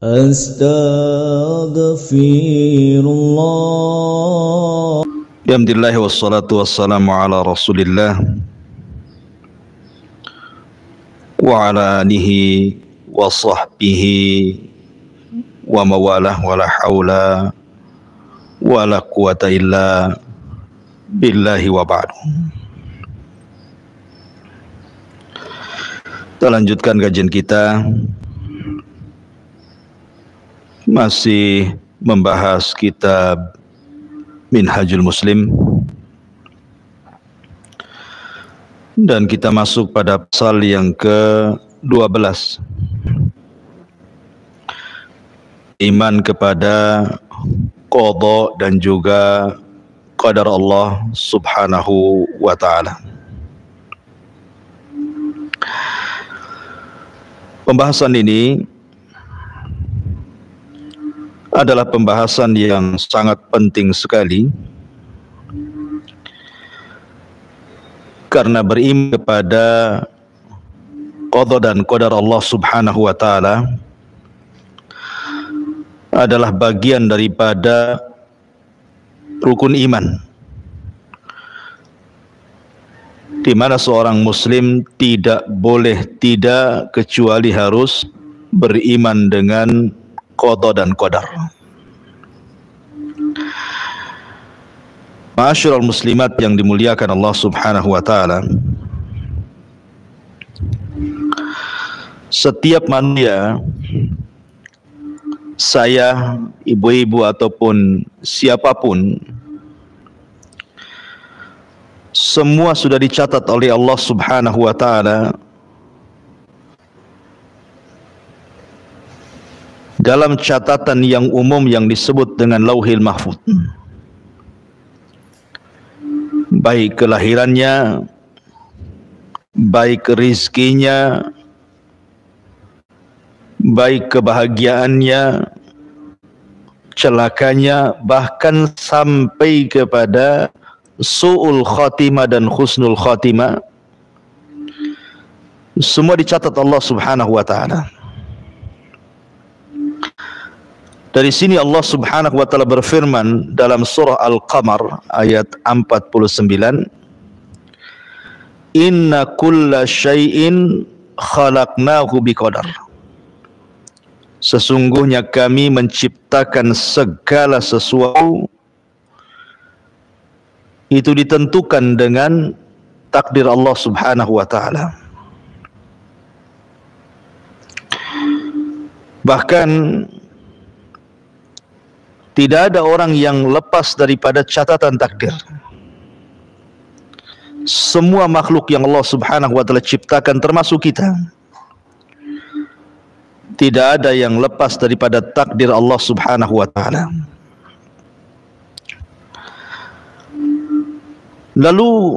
Astaghfirullah. Alhamdulillah wassalatu wassalamu ala Rasulillah wa ala alihi wa sahbihi wa mawalah wa la hawla wa la quwata illa billahi wa ba'du. Kita lanjutkan kajian kita, masih membahas kitab Minhajul Muslim, dan kita masuk pada pasal yang ke-12, iman kepada qada dan juga qadar Allah subhanahu wa ta'ala. Pembahasan ini adalah pembahasan yang sangat penting sekali, karena beriman kepada qada dan qadar Allah subhanahu wa ta'ala adalah bagian daripada rukun iman, di mana seorang muslim tidak boleh tidak kecuali harus beriman dengan qada dan qadar. Ma'asyiral muslimat yang dimuliakan Allah subhanahu wa ta'ala, setiap manusia, saya, ibu-ibu ataupun siapapun, semua sudah dicatat oleh Allah subhanahu wa ta'ala dalam catatan yang umum yang disebut dengan Lauhil Mahfuz. Baik kelahirannya, baik rizkinya, baik kebahagiaannya, celakanya, bahkan sampai kepada su'ul khatimah dan husnul khatimah, semua dicatat Allah subhanahu wa ta'ala. Dari sini Allah subhanahu wa ta'ala berfirman dalam surah Al-Qamar ayat 49, Inna kulla syai'in khalaqnahu biqadar. Sesungguhnya kami menciptakan segala sesuatu itu ditentukan dengan takdir Allah subhanahu wa ta'ala. Bahkan tidak ada orang yang lepas daripada catatan takdir. Semua makhluk yang Allah subhanahu wa ta'ala ciptakan, termasuk kita, tidak ada yang lepas daripada takdir Allah subhanahu wa ta'ala. Lalu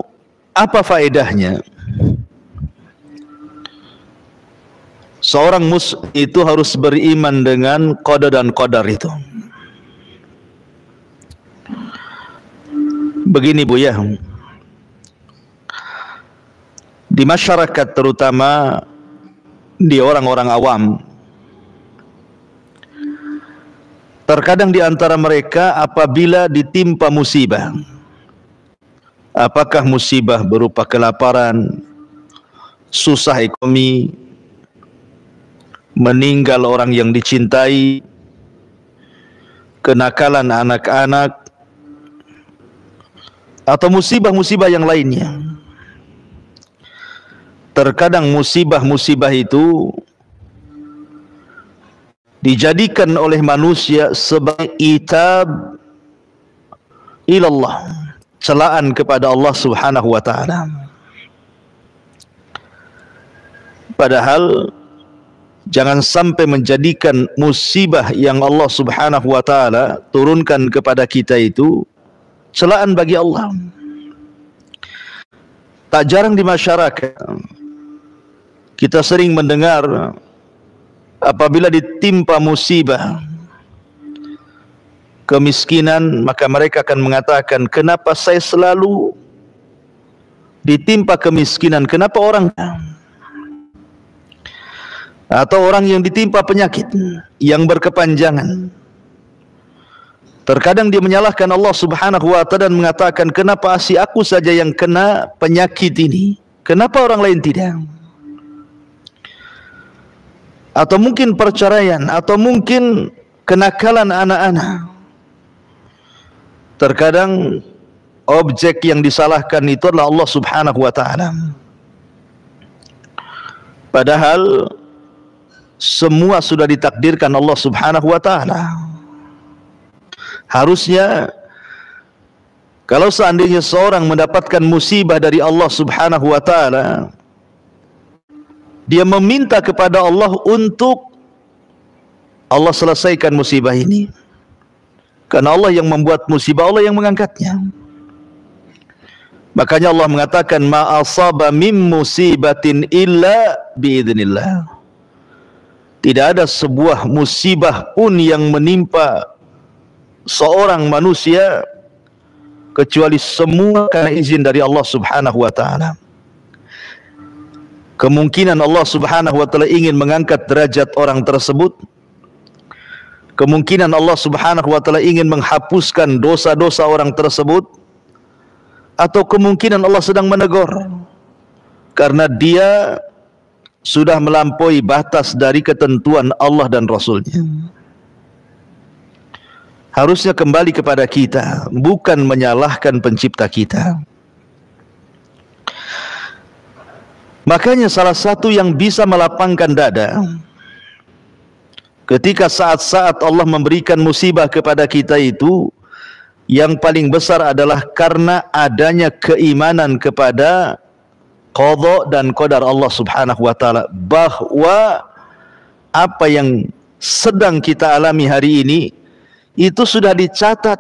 apa faedahnya seorang muslim itu harus beriman dengan qada dan qadar itu? Begini Bu ya, di masyarakat, terutama di orang-orang awam, terkadang di antara mereka apabila ditimpa musibah, apakah musibah berupa kelaparan, susah ekonomi, meninggal orang yang dicintai, kenakalan anak-anak, atau musibah-musibah yang lainnya, terkadang musibah-musibah itu dijadikan oleh manusia sebagai itab ilallah, celaan kepada Allah subhanahu wa ta'ala. Padahal jangan sampai menjadikan musibah yang Allah subhanahu wa ta'ala turunkan kepada kita itu celaan bagi Allah. Tak jarang di masyarakat kita sering mendengar apabila ditimpa musibah kemiskinan, maka mereka akan mengatakan, kenapa saya selalu ditimpa kemiskinan? Kenapa orang? atau orang yang ditimpa penyakit yang berkepanjangan. Terkadang dia menyalahkan Allah Subhanahu wa ta'ala dan mengatakan, kenapa si aku saja yang kena penyakit ini, kenapa orang lain tidak? Atau mungkin perceraian, atau mungkin kenakalan anak-anak. Terkadang objek yang disalahkan itu adalah Allah Subhanahu wa ta'ala. Padahal semua sudah ditakdirkan Allah Subhanahu wa ta'ala. Harusnya kalau seandainya seorang mendapatkan musibah dari Allah Subhanahu wa ta'ala, dia meminta kepada Allah untuk Allah selesaikan musibah ini. Karena Allah yang membuat musibah, Allah yang mengangkatnya. Makanya Allah mengatakan, ma asaba min musibatin illa biidznillah. Tidak ada sebuah musibah pun yang menimpa seorang manusia kecuali semua karena izin dari Allah Subhanahu wa ta'ala. Kemungkinan Allah Subhanahu wa ta'ala ingin mengangkat derajat orang tersebut, kemungkinan Allah Subhanahu wa ta'ala ingin menghapuskan dosa-dosa orang tersebut, atau kemungkinan Allah sedang menegur karena dia sudah melampaui batas dari ketentuan Allah dan Rasulnya. Harusnya kembali kepada kita, bukan menyalahkan pencipta kita. Makanya salah satu yang bisa melapangkan dada ketika saat-saat Allah memberikan musibah kepada kita itu, yang paling besar adalah karena adanya keimanan kepada qadha dan qadar Allah Subhanahu wa ta'ala, bahwa apa yang sedang kita alami hari ini itu sudah dicatat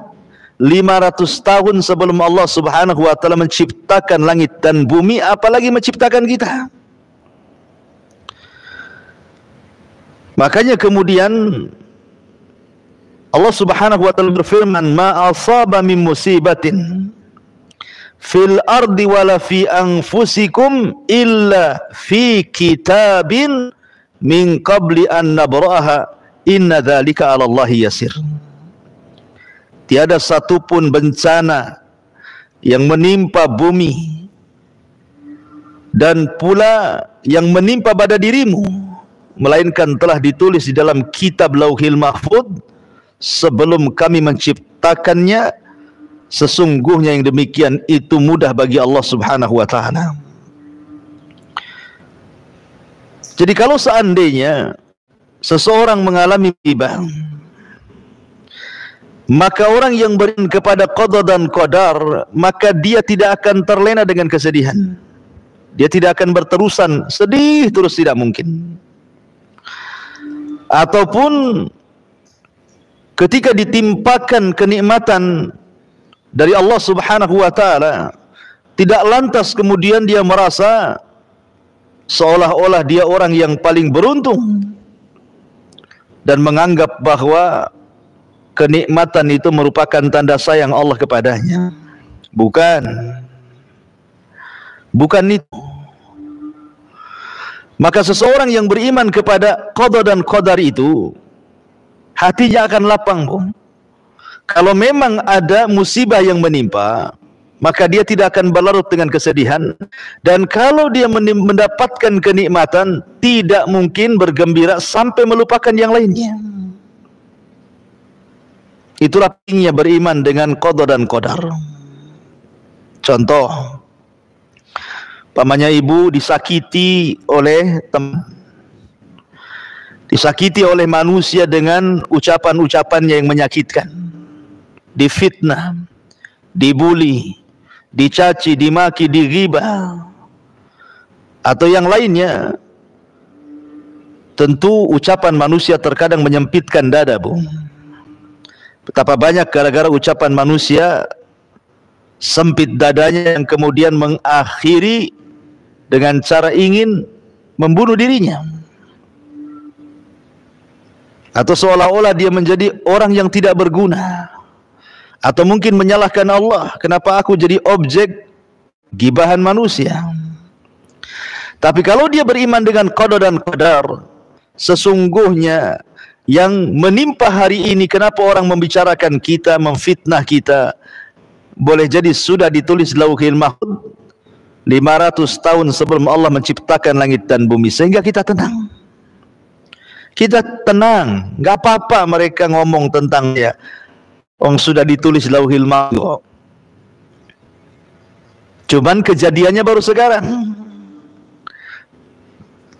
500 tahun sebelum Allah Subhanahu wa ta'ala menciptakan langit dan bumi, apalagi menciptakan kita. Makanya kemudian Allah Subhanahu wa ta'ala berfirman, ma asaba min musibatin fil ardi wala fi anfusikum illa fi kitabin min qabli an nabraha inna dzalika 'ala Allahi yasir. Tiada satupun bencana yang menimpa bumi dan pula yang menimpa pada dirimu, melainkan telah ditulis di dalam kitab Lauhil Mahfuz sebelum kami menciptakannya. Sesungguhnya yang demikian itu mudah bagi Allah Subhanahu wa ta'ala. Jadi kalau seandainya seseorang mengalami musibah, maka orang yang beriman kepada qada dan qadar, maka dia tidak akan terlena dengan kesedihan. Dia tidak akan berterusan sedih terus, tidak mungkin. Ataupun ketika ditimpakan kenikmatan dari Allah Subhanahu wa ta'ala, tidak lantas kemudian dia merasa seolah-olah dia orang yang paling beruntung dan menganggap bahwa kenikmatan itu merupakan tanda sayang Allah kepadanya. Bukan itu. Maka seseorang yang beriman kepada qada dan qadar itu, hatinya akan lapang. Kalau memang ada musibah yang menimpa, maka dia tidak akan berlarut dengan kesedihan. Dan kalau dia mendapatkan kenikmatan, tidak mungkin bergembira sampai melupakan yang lainnya. Itulah pentingnya beriman dengan qada dan qadar. Contoh, pamannya ibu disakiti oleh teman, disakiti oleh manusia dengan ucapan-ucapannya yang menyakitkan, difitnah, dibuli, dicaci, dimaki, dighibah, atau yang lainnya. Tentu ucapan manusia terkadang menyempitkan dada, Bu. Betapa banyak gara-gara ucapan manusia sempit dadanya, yang kemudian mengakhiri dengan cara ingin membunuh dirinya, atau seolah-olah dia menjadi orang yang tidak berguna, atau mungkin menyalahkan Allah, kenapa aku jadi objek gibahan manusia. Tapi kalau dia beriman dengan qada dan qadar, Sesungguhnya yang menimpa hari ini, kenapa orang membicarakan kita, memfitnah kita, boleh jadi sudah ditulis Lauhil Mahfuz 500 tahun sebelum Allah menciptakan langit dan bumi, sehingga kita tenang. Kita tenang, nggak apa-apa mereka ngomong tentang ya, orang sudah ditulis Lauhil Mahfuz. Cuman kejadiannya baru sekarang.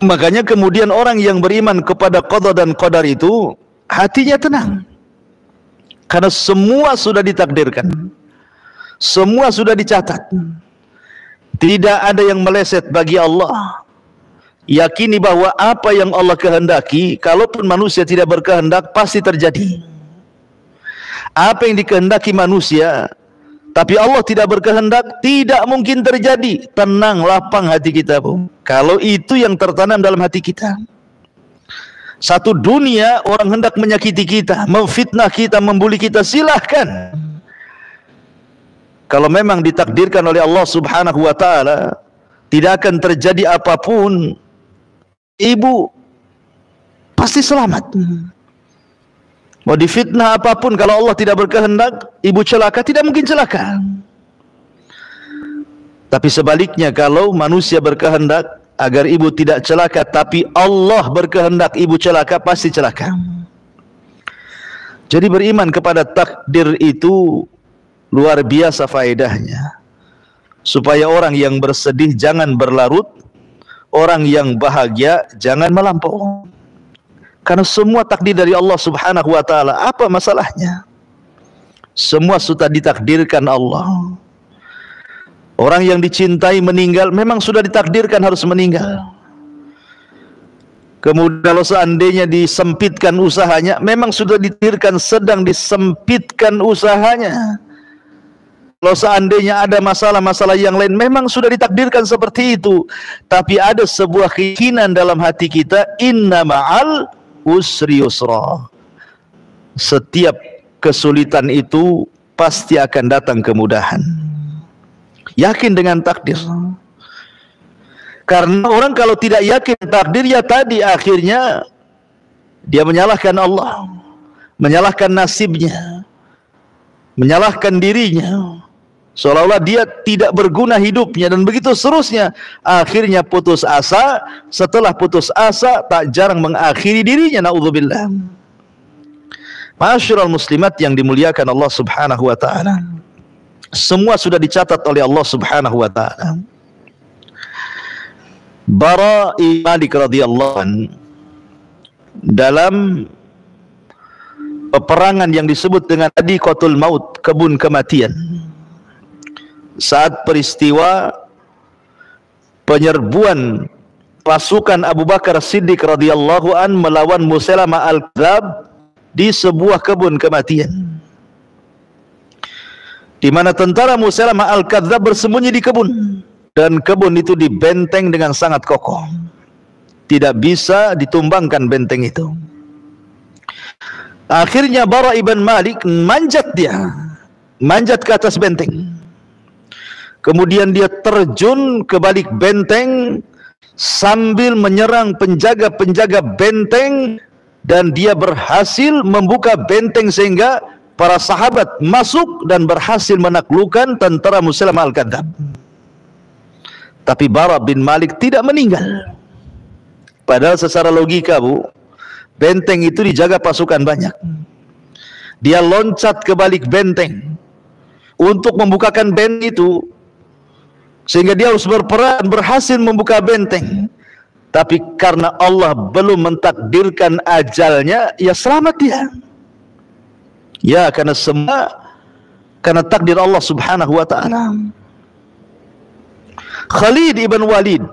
Makanya kemudian orang yang beriman kepada qada dan qadar itu hatinya tenang, karena semua sudah ditakdirkan, semua sudah dicatat. Tidak ada yang meleset bagi Allah. Yakini bahwa apa yang Allah kehendaki, kalaupun manusia tidak berkehendak, pasti terjadi. Apa yang dikehendaki manusia tapi Allah tidak berkehendak, tidak mungkin terjadi. Tenang, lapang hati kita, Bu. Kalau itu yang tertanam dalam hati kita. Satu dunia orang hendak menyakiti kita, memfitnah kita, membuli kita, silahkan. Kalau memang ditakdirkan oleh Allah Subhanahu wa ta'ala, tidak akan terjadi apapun, ibu pasti selamat. Mau difitnah apapun, kalau Allah tidak berkehendak, ibu celaka, tidak mungkin celaka. Tapi sebaliknya, kalau manusia berkehendak agar ibu tidak celaka, tapi Allah berkehendak ibu celaka, pasti celaka. Jadi beriman kepada takdir itu luar biasa faedahnya. Supaya orang yang bersedih jangan berlarut, orang yang bahagia jangan melampau. Karena semua takdir dari Allah Subhanahu wa ta'ala. Apa masalahnya? Semua sudah ditakdirkan Allah. Orang yang dicintai meninggal, memang sudah ditakdirkan harus meninggal. Kemudian kalau seandainya disempitkan usahanya, memang sudah ditakdirkan sedang disempitkan usahanya. Kalau seandainya ada masalah-masalah yang lain, memang sudah ditakdirkan seperti itu. Tapi ada sebuah keyakinan dalam hati kita, inna ma'al usri yusra. Setiap kesulitan itu pasti akan datang kemudahan. Yakin dengan takdir. Karena orang kalau tidak yakin takdir, ya tadi akhirnya dia menyalahkan Allah, menyalahkan nasibnya, menyalahkan dirinya, seolah-olah dia tidak berguna hidupnya, dan begitu seterusnya. Akhirnya putus asa, setelah putus asa tak jarang mengakhiri dirinya, naudzubillah. Ma'asyiral muslimat yang dimuliakan Allah Subhanahu wa ta'ala, semua sudah dicatat oleh Allah Subhanahu wa ta'ala. Bara bin Malik radhiyallahu anhu dalam peperangan yang disebut dengan Hadiqatul Maut, kebun kematian, saat peristiwa penyerbuan pasukan Abu Bakar Siddiq radhiyallahu an melawan Musailamah al-Kadzdzab di sebuah kebun kematian, di mana tentara Musailamah al-Kadzdzab bersembunyi di kebun, dan kebun itu dibenteng dengan sangat kokoh, tidak bisa ditumbangkan benteng itu. Akhirnya Bara ibn Malik manjat ke atas benteng. Kemudian dia terjun ke balik benteng sambil menyerang penjaga-penjaga benteng, dan dia berhasil membuka benteng sehingga para sahabat masuk dan berhasil menaklukkan tentara Musailamah al-Kadzdzab. Tapi Bara bin Malik tidak meninggal. Padahal secara logika, Bu, benteng itu dijaga pasukan banyak. Dia loncat ke balik benteng untuk membukakan benteng itu, sehingga dia harus berperan, berhasil membuka benteng. Tapi karena Allah belum mentakdirkan ajalnya, ya selamat dia. Ya, karena takdir Allah Subhanahu wa ta'ala. Khalid ibn Walid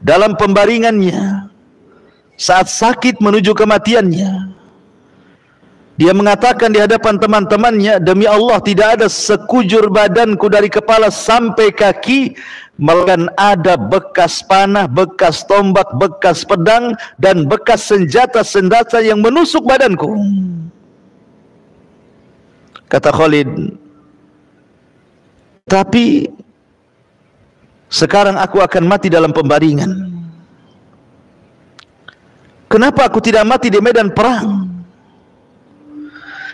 dalam pembaringannya saat sakit menuju kematiannya, dia mengatakan di hadapan teman-temannya, demi Allah tidak ada sekujur badanku dari kepala sampai kaki melainkan ada bekas panah, bekas tombak, bekas pedang, dan bekas senjata-senjata yang menusuk badanku. Kata Khalid, tapi sekarang aku akan mati dalam pembaringan. Kenapa aku tidak mati di medan perang?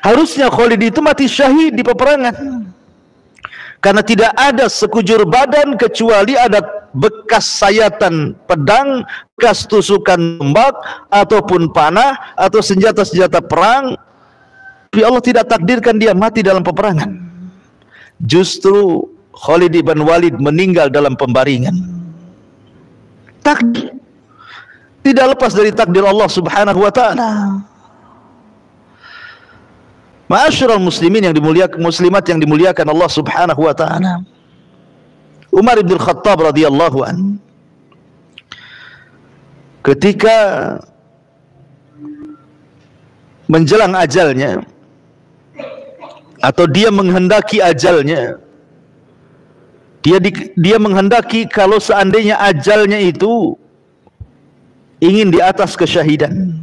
Harusnya Khalid itu mati syahid di peperangan. Karena tidak ada sekujur badan kecuali ada bekas sayatan pedang, bekas tusukan tombak, ataupun panah, atau senjata-senjata perang. Tapi Allah tidak takdirkan dia mati dalam peperangan. Justru Khalid ibn Walid meninggal dalam pembaringan. Takdir tidak lepas dari takdir Allah subhanahu wa ta'ala. Ma'asyiral muslimin yang dimuliakan, muslimat yang dimuliakan Allah subhanahu wa ta'ala, Umar bin Khattab radhiyallahu an, ketika menjelang ajalnya, atau dia menghendaki ajalnya, dia menghendaki kalau seandainya ajalnya itu ingin di atas kesyahidan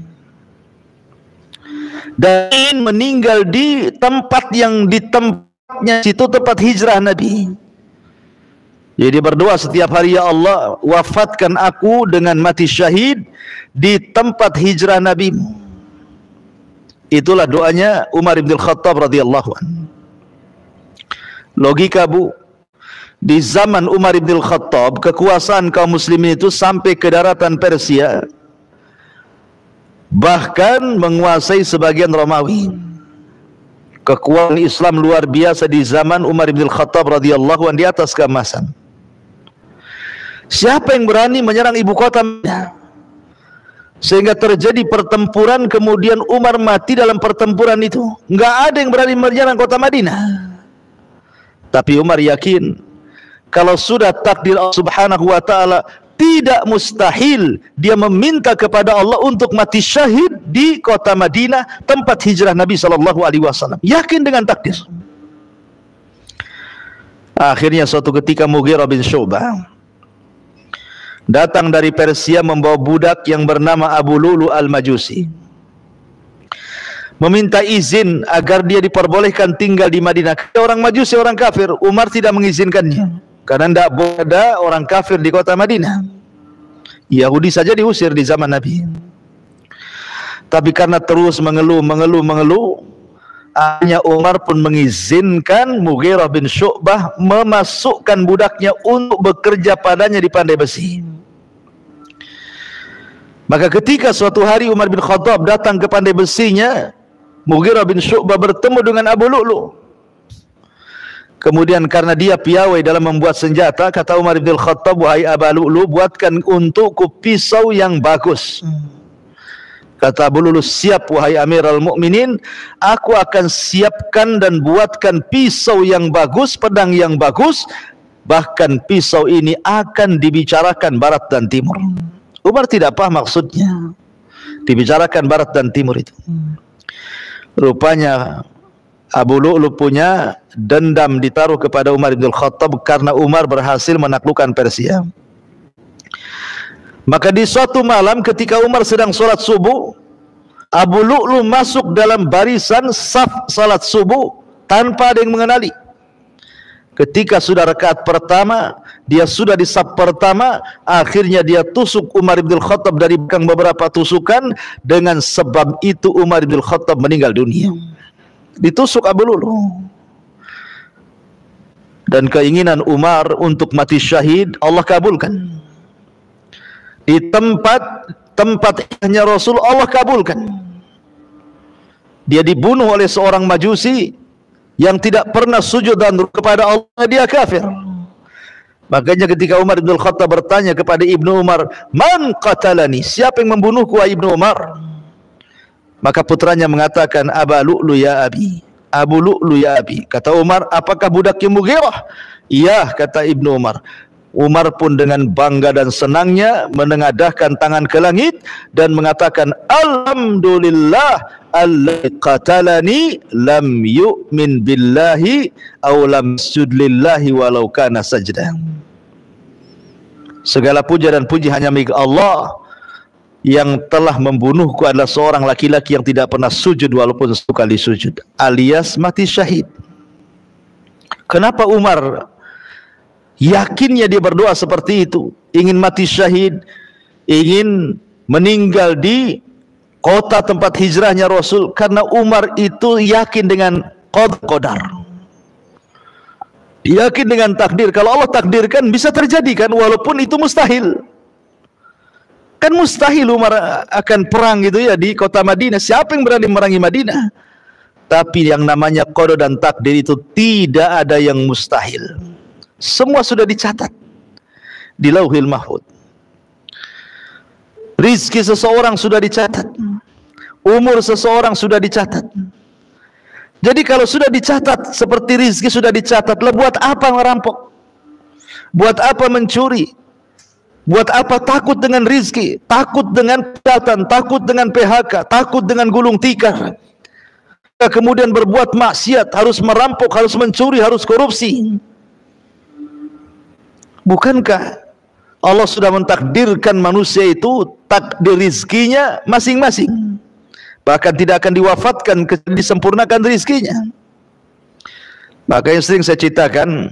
dan ingin meninggal di tempat yang di tempatnya situ tempat hijrah Nabi. Jadi berdoa setiap hari, ya Allah, wafatkan aku dengan mati syahid di tempat hijrah Nabi. Itulah doanya Umar bin Khattab radhiyallahu anhu. Logika, Bu, di zaman Umar bin Khattab kekuasaan kaum muslimin itu sampai ke daratan Persia, bahkan menguasai sebagian Romawi. Kekuatan Islam luar biasa di zaman Umar bin Khattab radhiyallahu anhu, di atas keemasan. Siapa yang berani menyerang ibu kota sehingga terjadi pertempuran, kemudian Umar mati dalam pertempuran itu? Enggak ada yang berani menyerang kota Madinah. Tapi Umar yakin kalau sudah takdir Allah subhanahu wa ta'ala, tidak mustahil dia meminta kepada Allah untuk mati syahid di kota Madinah, tempat hijrah Nabi SAW. Yakin dengan takdir. Akhirnya suatu ketika Mughirah bin Syu'bah datang dari Persia membawa budak yang bernama Abu Lu'lu' al-Majusi, meminta izin agar dia diperbolehkan tinggal di Madinah. Orang Majusi, orang kafir, Umar tidak mengizinkannya karena tidak ada orang kafir di kota Madinah. Yahudi saja diusir di zaman Nabi. Tapi karena terus mengeluh, akhirnya Umar pun mengizinkan Mughirah bin Syu'bah memasukkan budaknya untuk bekerja padanya di pandai besi. Maka ketika suatu hari Umar bin Khattab datang ke pandai besinya, Mughirah bin Syu'bah bertemu dengan Abu Lu'lu'. Kemudian karena dia piawai dalam membuat senjata, kata Umar bin Khattab, wahai Abu Lu'lu', buatkan untukku pisau yang bagus. Kata Abu Lu'lu', siap wahai Amirul Mukminin, aku akan siapkan dan buatkan pisau yang bagus, pedang yang bagus, bahkan pisau ini akan dibicarakan barat dan timur. Umar tidak paham maksudnya dibicarakan barat dan timur itu. Rupanya Abu Lu'lu' punya dendam ditaruh kepada Umar bin Khattab karena Umar berhasil menaklukkan Persia. Maka di suatu malam ketika Umar sedang sholat subuh, Abu Lu'lu' masuk dalam barisan saf salat subuh tanpa ada yang mengenali. Ketika sudah rakaat pertama, dia sudah di saf pertama, akhirnya dia tusuk Umar bin Khattab dari belakang beberapa tusukan. Dengan sebab itu Umar bin Khattab meninggal dunia. Ditusuk Abu Lu'lu'. Dan keinginan Umar untuk mati syahid Allah kabulkan. Di tempatnya Rasul Allah kabulkan. Dia dibunuh oleh seorang Majusi yang tidak pernah sujud dan kepada Allah, dia kafir. Makanya ketika Umar bin Khattab bertanya kepada Ibnu Umar, man qatalani, siapa yang membunuhku wahai Ibnu Umar? Maka putranya mengatakan, Aba Lu'lu ya abi, Abu Lu'lu ya abi. Kata Umar, apakah budaknya Mughirah? Iya, kata Ibnu Umar. Umar pun dengan bangga dan senangnya menengadahkan tangan ke langit dan mengatakan, alhamdulillah alladzi qatalani lam yu'min billahi aw lam yasjud lillahi walau kana sajdah. Segala puja dan puji hanya milik Allah yang telah membunuhku adalah seorang laki-laki yang tidak pernah sujud walaupun sekali sujud, alias mati syahid. Kenapa Umar yakinnya dia berdoa seperti itu, ingin mati syahid, ingin meninggal di kota tempat hijrahnya Rasul, karena Umar itu yakin dengan qadar, yakin dengan takdir. Kalau Allah takdirkan bisa terjadi kan, walaupun itu mustahil. Kan mustahil Umar akan perang gitu ya di kota Madinah. Siapa yang berani merangi Madinah? Tapi yang namanya qada dan takdir itu tidak ada yang mustahil. Semua sudah dicatat di Lauhil Mahfuz. Rizki seseorang sudah dicatat, umur seseorang sudah dicatat. Jadi kalau sudah dicatat seperti rizki sudah dicatat, lah buat apa merampok? Buat apa mencuri? Buat apa takut dengan rizki? Takut dengan kejahatan, takut dengan PHK, takut dengan gulung tikar. Kemudian berbuat maksiat, harus merampok, harus mencuri, harus korupsi. Bukankah Allah sudah mentakdirkan manusia itu takdir rizkinya masing-masing? Bahkan tidak akan diwafatkan, disempurnakan rizkinya. Makanya sering saya ceritakan,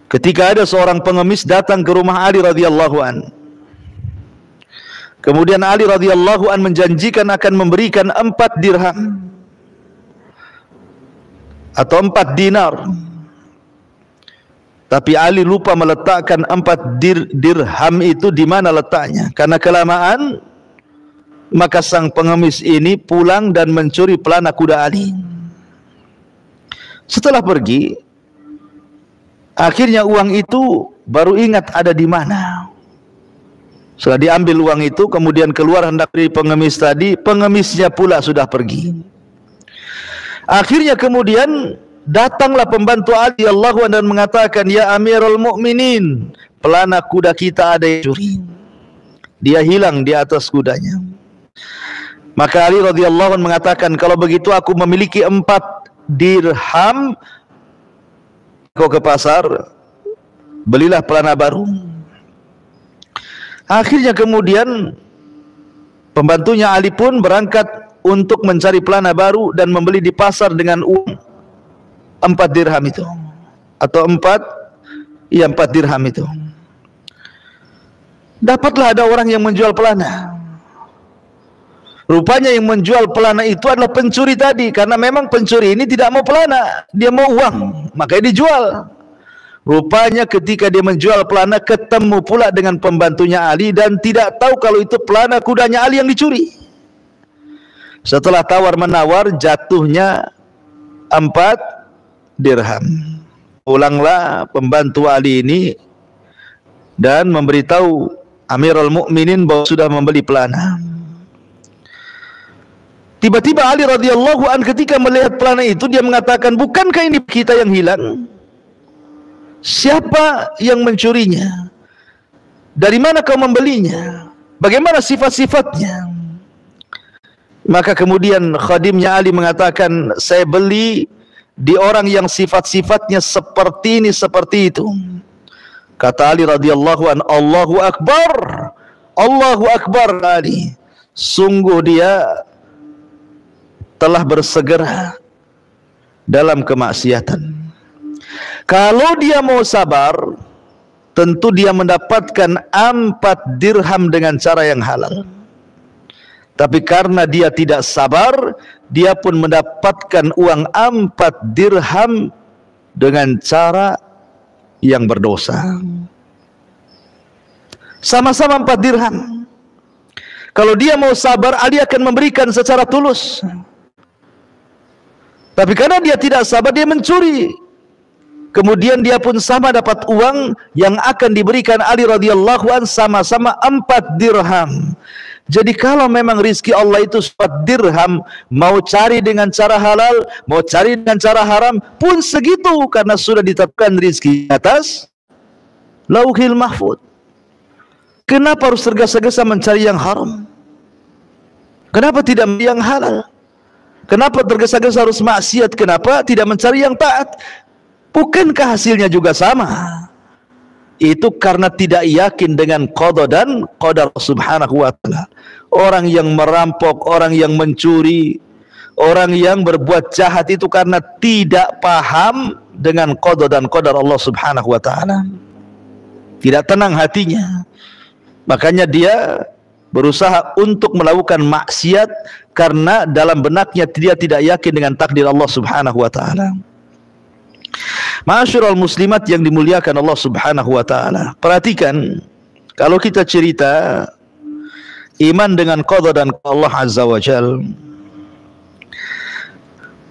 ketika ada seorang pengemis datang ke rumah Ali radhiyallahu an. Kemudian Ali radhiyallahu an menjanjikan akan memberikan 4 dirham atau 4 dinar. Tapi Ali lupa meletakkan 4 dirham itu di mana letaknya. Karena kelamaan, maka sang pengemis ini pulang dan mencuri pelana kuda Ali. Setelah pergi, akhirnya uang itu baru ingat ada di mana. Setelah diambil uang itu, kemudian keluar hendak dari pengemis tadi, pengemisnya pula sudah pergi. Akhirnya kemudian datanglah pembantu Ali radhiyallahu anhu dan mengatakan, "Ya Amirul Mukminin, pelana kuda kita ada yang curi. Dia hilang di atas kudanya." Maka Ali radhiyallahu anhu mengatakan, "Kalau begitu aku memiliki 4 dirham. Kau ke pasar, belilah pelana baru." Akhirnya kemudian pembantunya Ali pun berangkat untuk mencari pelana baru dan membeli di pasar dengan uang 4 dirham itu, atau 4 dirham itu. Dapatlah ada orang yang menjual pelana. Rupanya yang menjual pelana itu adalah pencuri tadi, karena memang pencuri ini tidak mau pelana, dia mau uang, makanya dijual. Rupanya ketika dia menjual pelana, ketemu pula dengan pembantunya Ali dan tidak tahu kalau itu pelana kudanya Ali yang dicuri. Setelah tawar-menawar, jatuhnya 4 dirham. Pulanglah pembantu Ali ini dan memberitahu Amirul Mukminin bahwa sudah membeli pelana. Tiba-tiba Ali radhiyallahu an ketika melihat pelana itu, dia mengatakan, "Bukankah ini kita yang hilang? Siapa yang mencurinya? Dari mana kau membelinya? Bagaimana sifat-sifatnya?" Maka kemudian khadimnya Ali mengatakan, "Saya beli di orang yang sifat-sifatnya seperti ini, seperti itu." Kata Ali radhiyallahu an, "Allahu Akbar, Allahu Akbar Ali. Sungguh dia telah bersegera dalam kemaksiatan. Kalau dia mau sabar, tentu dia mendapatkan 4 dirham dengan cara yang halal. Tapi karena dia tidak sabar, dia pun mendapatkan uang 4 dirham dengan cara yang berdosa. Sama-sama 4 dirham. Kalau dia mau sabar, Ali akan memberikan secara tulus. Tapi karena dia tidak sabar, dia mencuri. Kemudian dia pun sama dapat uang yang akan diberikan Ali radhiyallahu an, sama-sama 4 dirham. Jadi kalau memang rizki Allah itu 4 dirham, mau cari dengan cara halal, mau cari dengan cara haram pun segitu, karena sudah ditetapkan rizki atas Lauhil Mahfuz. Kenapa harus tergesa-gesa mencari yang haram? Kenapa tidak mencari yang halal? Kenapa tergesa-gesa harus maksiat? Kenapa tidak mencari yang taat? Bukankah hasilnya juga sama? Itu karena tidak yakin dengan qada dan qadar subhanahu wa ta'ala. Orang yang merampok, orang yang mencuri, orang yang berbuat jahat itu karena tidak paham dengan qada dan qadar Allah subhanahu wa ta'ala. Tidak tenang hatinya. Makanya dia berusaha untuk melakukan maksiat karena dalam benaknya dia tidak yakin dengan takdir Allah Subhanahu wa taala. Ma'asyiral muslimat yang dimuliakan Allah Subhanahu wa taala. Perhatikan, kalau kita cerita iman dengan qada dan Allah Azza wa Jalla,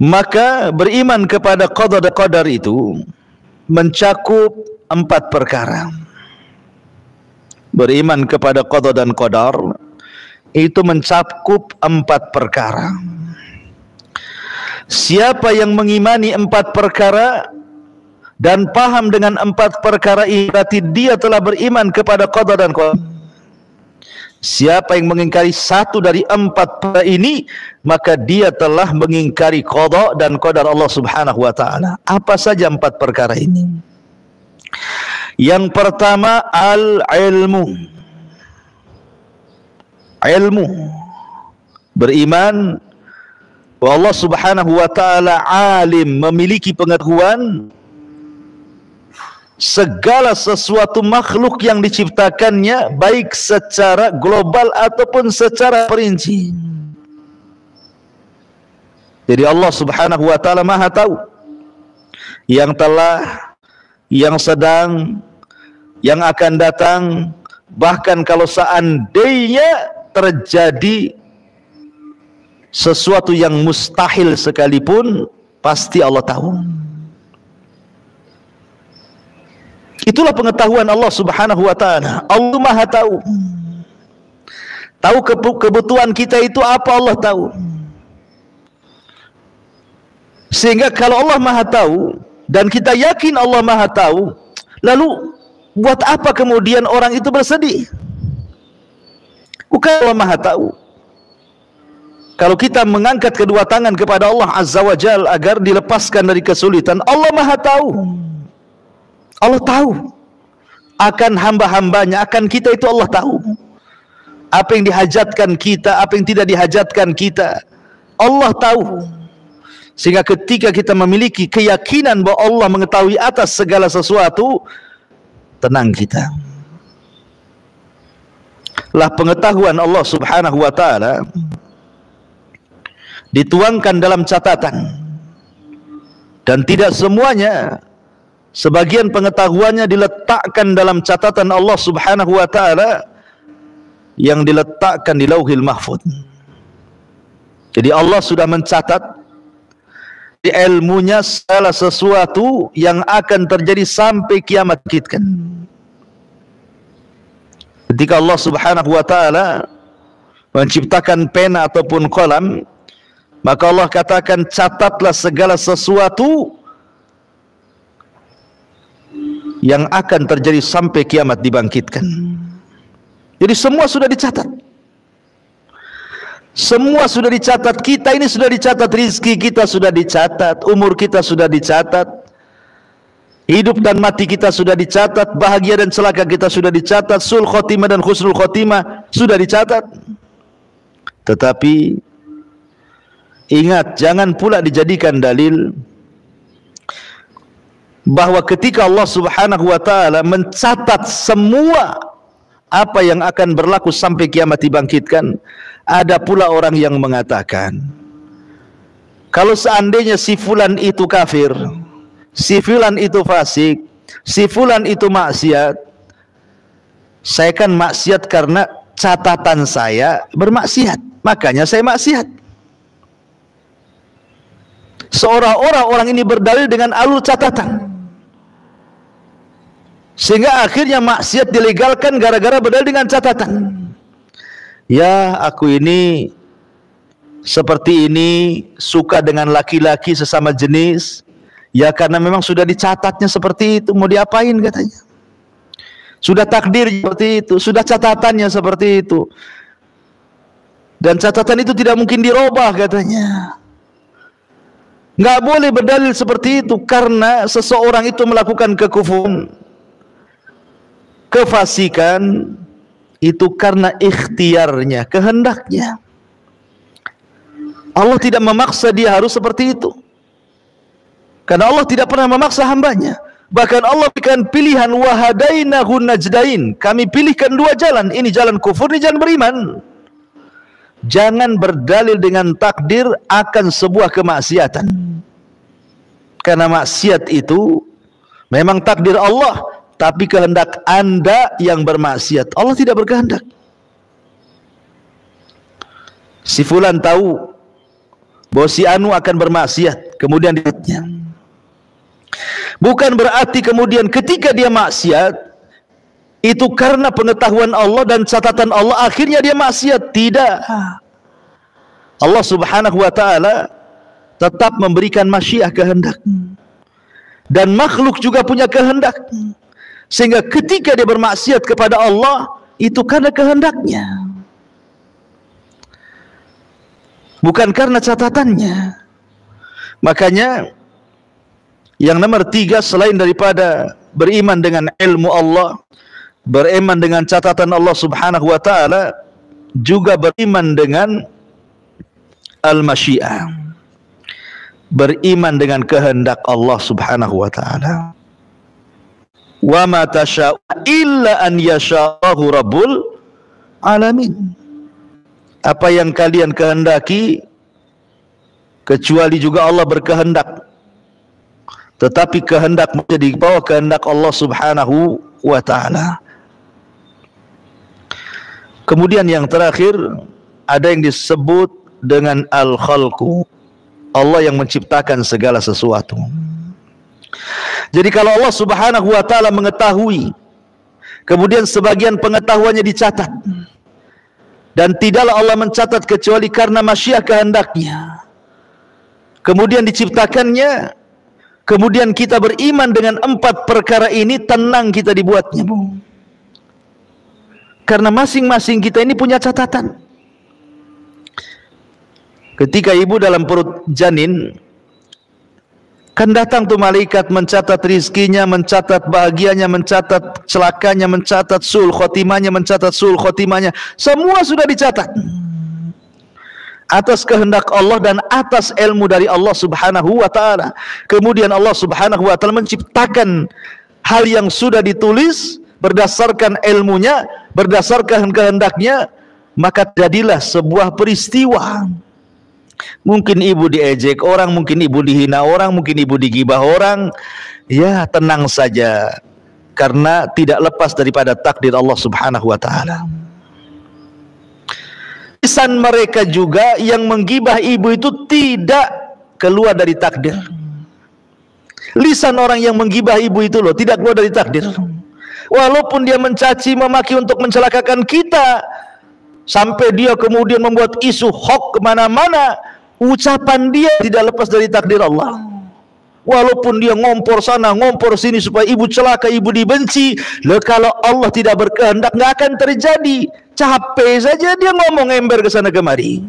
maka beriman kepada qada dan qadar itu mencakup 4 perkara. Beriman kepada qada dan qadar itu mencakup 4 perkara. Siapa yang mengimani 4 perkara dan paham dengan 4 perkara ini, berarti dia telah beriman kepada qada dan qadar. Siapa yang mengingkari 1 dari 4 perkara ini, maka dia telah mengingkari qada dan qadar Allah Subhanahu wa taala. Apa saja 4 perkara ini? Yang pertama, al-ilmu. Ilmu. Beriman bahwa Allah Subhanahu wa taala alim, memiliki pengetahuan segala sesuatu makhluk yang diciptakannya, baik secara global ataupun secara perinci. Jadi Allah Subhanahu wa taala Maha tahu yang telah, yang sedang, yang akan datang, bahkan kalau seandainya terjadi sesuatu yang mustahil sekalipun, pasti Allah tahu. Itulah pengetahuan Allah Subhanahu wa taala. Allah Maha tahu. Tahu kebutuhan kita itu apa, Allah tahu. Sehingga kalau Allah Maha tahu dan kita yakin Allah Maha tahu, lalu buat apa kemudian orang itu bersedih? Bukan Allah Maha tahu. Kalau kita mengangkat kedua tangan kepada Allah Azza wa Jalla agar dilepaskan dari kesulitan, Allah Maha tahu. Allah tahu akan hamba-hambanya, akan kita itu Allah tahu. Apa yang dihajatkan kita, apa yang tidak dihajatkan kita, Allah tahu. Sehingga ketika kita memiliki keyakinan bahwa Allah mengetahui atas segala sesuatu, tenang kita. Lah pengetahuan Allah Subhanahu wa taala dituangkan dalam catatan, dan tidak semuanya. Sebagian pengetahuannya diletakkan dalam catatan Allah Subhanahu wa taala yang diletakkan di Lauhil Mahfuz. Jadi Allah sudah mencatat di ilmunya segala sesuatu yang akan terjadi sampai kiamat kita. Ketika Allah Subhanahu wa taala menciptakan pena ataupun kolam, maka Allah katakan, catatlah segala sesuatu yang akan terjadi sampai kiamat dibangkitkan. Jadi semua sudah dicatat. Semua sudah dicatat. Kita ini sudah dicatat, rizki kita sudah dicatat, umur kita sudah dicatat, hidup dan mati kita sudah dicatat, bahagia dan celaka kita sudah dicatat, sul khotimah dan husnul khotimah sudah dicatat. Tetapi ingat, jangan pula dijadikan dalil bahwa ketika Allah Subhanahu wa taala mencatat semua apa yang akan berlaku sampai kiamat dibangkitkan, ada pula orang yang mengatakan, kalau seandainya si fulan itu kafir, si fulan itu fasik, si fulan itu maksiat, saya kan maksiat karena catatan saya bermaksiat, makanya saya maksiat. Seolah-olah orang ini berdalil dengan alur catatan, sehingga akhirnya maksiat dilegalkan gara-gara berdalil dengan catatan. Ya, aku ini seperti ini, suka dengan laki-laki sesama jenis, ya karena memang sudah dicatatnya seperti itu, mau diapain katanya. Sudah takdir seperti itu, sudah catatannya seperti itu, dan catatan itu tidak mungkin dirubah katanya. Nggak boleh berdalil seperti itu, karena seseorang itu melakukan kekufuran, kefasikan, itu karena ikhtiarnya, kehendaknya. Allah tidak memaksa dia harus seperti itu, karena Allah tidak pernah memaksa hambanya. Bahkan Allah berikan pilihan, wahadainahu najdain. Kami pilihkan dua jalan, ini jalan kufur, ini jalan beriman. Jangan berdalil dengan takdir akan sebuah kemaksiatan. Karena maksiat itu memang takdir Allah, tapi kehendak Anda yang bermaksiat. Allah tidak berkehendak. Si fulan tahu bahwa si Anu akan bermaksiat, kemudian dia bukan berarti kemudian ketika dia maksiat itu karena pengetahuan Allah dan catatan Allah akhirnya dia maksiat. Tidak. Allah subhanahu wa ta'ala tetap memberikan masyiah, kehendak, dan makhluk juga punya kehendak, sehingga ketika dia bermaksiat kepada Allah itu karena kehendaknya, bukan karena catatannya. Makanya yang nomor 3 selain daripada beriman dengan ilmu Allah, beriman dengan catatan Allah subhanahu wa ta'ala, juga beriman dengan al-masyiah, beriman dengan kehendak Allah subhanahu wa ta'ala. Wa ma tasha'u illa an yasha'ahu rabbul alamin. Apa yang kalian kehendaki kecuali juga Allah berkehendak, tetapi kehendak menjadi bawah kehendak Allah subhanahu wa ta'ala. Kemudian yang terakhir ada yang disebut dengan al-khalqu, Allah yang menciptakan segala sesuatu. Jadi kalau Allah subhanahu wa ta'ala mengetahui, kemudian sebagian pengetahuannya dicatat, dan tidaklah Allah mencatat kecuali karena masyiah kehendaknya, kemudian diciptakannya, kemudian kita beriman dengan 4 perkara ini, tenang kita dibuatnya, Bu. Karena masing-masing kita ini punya catatan. Ketika ibu dalam perut janin, kan datang tuh malaikat mencatat rizkinya, mencatat bahagianya, mencatat celakanya, mencatat sul khotimahnya, mencatat sul khotimahnya. Semua sudah dicatat atas kehendak Allah dan atas ilmu dari Allah subhanahu wa ta'ala. Kemudian Allah subhanahu wa ta'ala menciptakan hal yang sudah ditulis berdasarkan ilmunya, berdasarkan kehendaknya, maka jadilah sebuah peristiwa. Mungkin ibu diejek orang, mungkin ibu dihina orang, mungkin ibu digibah orang, ya tenang saja, karena tidak lepas daripada takdir Allah subhanahu wa ta'ala. Lisan mereka juga yang menggibah ibu itu tidak keluar dari takdir. Lisan orang yang menggibah ibu itu loh tidak keluar dari takdir. Walaupun dia mencaci, memaki untuk mencelakakan kita, sampai dia kemudian membuat isu hoax kemana-mana, ucapan dia tidak lepas dari takdir Allah. Walaupun dia ngompor sana, ngompor sini supaya ibu celaka, ibu dibenci, kalau Allah tidak berkehendak nggak akan terjadi. Capek saja dia ngomong ember ke sana kemari.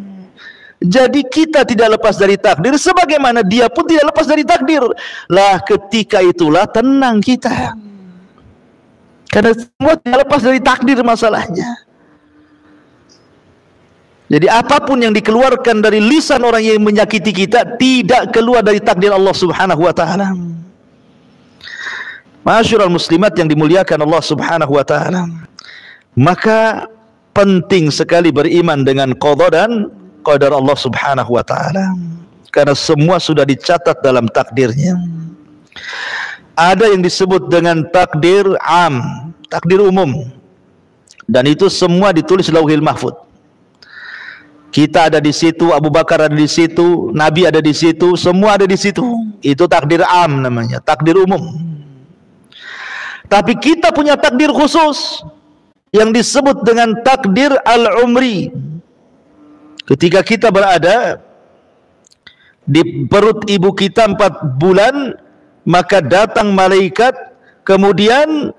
Jadi kita tidak lepas dari takdir, sebagaimana dia pun tidak lepas dari takdir. Lah ketika itulah tenang kita, karena semua tidak lepas dari takdir masalahnya. Jadi apapun yang dikeluarkan dari lisan orang yang menyakiti kita tidak keluar dari takdir Allah subhanahu wa ta'ala. Ma'asyiral muslimat yang dimuliakan Allah subhanahu wa ta'ala, maka penting sekali beriman dengan qada dan qadar Allah subhanahu wa ta'ala, karena semua sudah dicatat dalam takdirnya. Ada yang disebut dengan takdir am, takdir umum, dan itu semua ditulis lauhil mahfud. Kita ada di situ, Abu Bakar ada di situ, Nabi ada di situ, semua ada di situ. Itu takdir am namanya, takdir umum. Tapi kita punya takdir khusus yang disebut dengan takdir al-umri. Ketika kita berada di perut ibu kita 4 bulan, maka datang malaikat, kemudian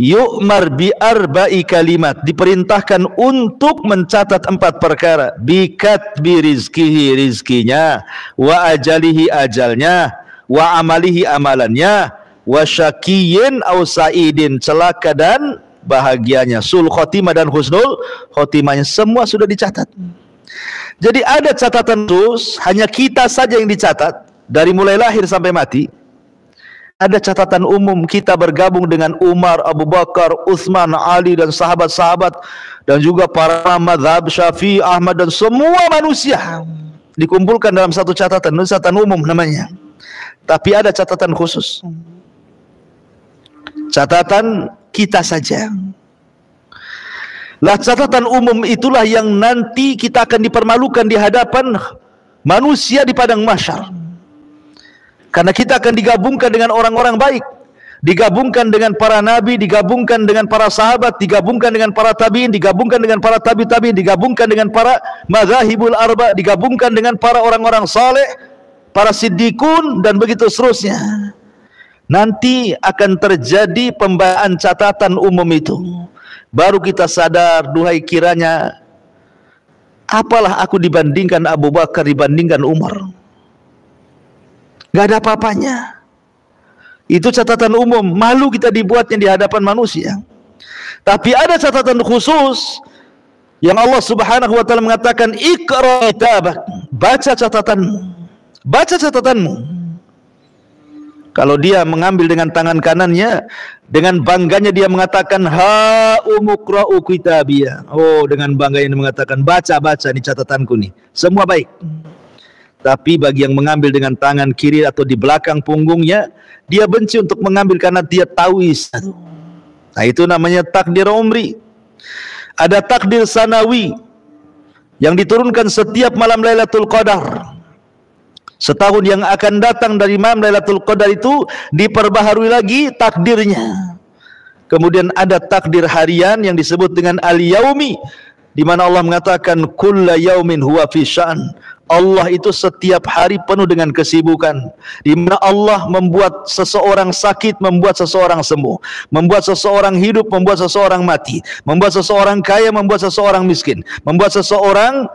yu'mar bi arba'i kalimat, diperintahkan untuk mencatat 4 perkara. Bikatbi rizkihi, rizkinya, wa ajalihi, ajalnya, wa amalihi, amalannya, wa syakiyin au sa'idin, celaka dan bahagianya, sul khotimah dan husnul khotimahnya, semua sudah dicatat. Jadi ada catatan khusus, hanya kita saja yang dicatat dari mulai lahir sampai mati. Ada catatan umum, kita bergabung dengan Umar, Abu Bakar, Utsman, Ali dan sahabat-sahabat dan juga para mazhab Syafi'i, Ahmad dan semua manusia dikumpulkan dalam satu catatan umum namanya. Tapi ada catatan khusus. Catatan kita saja. Lah catatan umum itulah yang nanti kita akan dipermalukan di hadapan manusia di padang mahsyar. Karena kita akan digabungkan dengan orang-orang baik, digabungkan dengan para nabi, digabungkan dengan para sahabat, digabungkan dengan para tabi'in, digabungkan dengan para tabi'in, digabungkan dengan para mazahibul arba, digabungkan dengan para orang-orang saleh, para siddiqun dan begitu seterusnya. Nanti akan terjadi pembacaan catatan umum itu. Baru kita sadar, duhai kiranya apalah aku dibandingkan Abu Bakar, dibandingkan Umar. Gak ada apa-apanya. Itu catatan umum, malu kita dibuatnya di hadapan manusia. Tapi ada catatan khusus yang Allah Subhanahu wa taala mengatakan, Iqra kitabak, baca catatanmu. Baca catatanmu. Kalau dia mengambil dengan tangan kanannya, dengan bangganya dia mengatakan, ha umuqra'u kitabiyah. Oh, dengan bangganya dia mengatakan, baca-baca nih catatanku nih. Semua baik. Tapi bagi yang mengambil dengan tangan kiri atau di belakang punggungnya, dia benci untuk mengambil karena dia tahu isi. Nah, itu namanya takdir umri. Ada takdir sanawi yang diturunkan setiap malam Lailatul Qadar. Setahun yang akan datang dari malam Lailatul Qadar itu diperbaharui lagi takdirnya. Kemudian ada takdir harian yang disebut dengan al-yaumi, di mana Allah mengatakan kulla yaumin huwa fi sya'n. Allah itu setiap hari penuh dengan kesibukan, di mana Allah membuat seseorang sakit, membuat seseorang sembuh, membuat seseorang hidup, membuat seseorang mati, membuat seseorang kaya, membuat seseorang miskin, membuat seseorang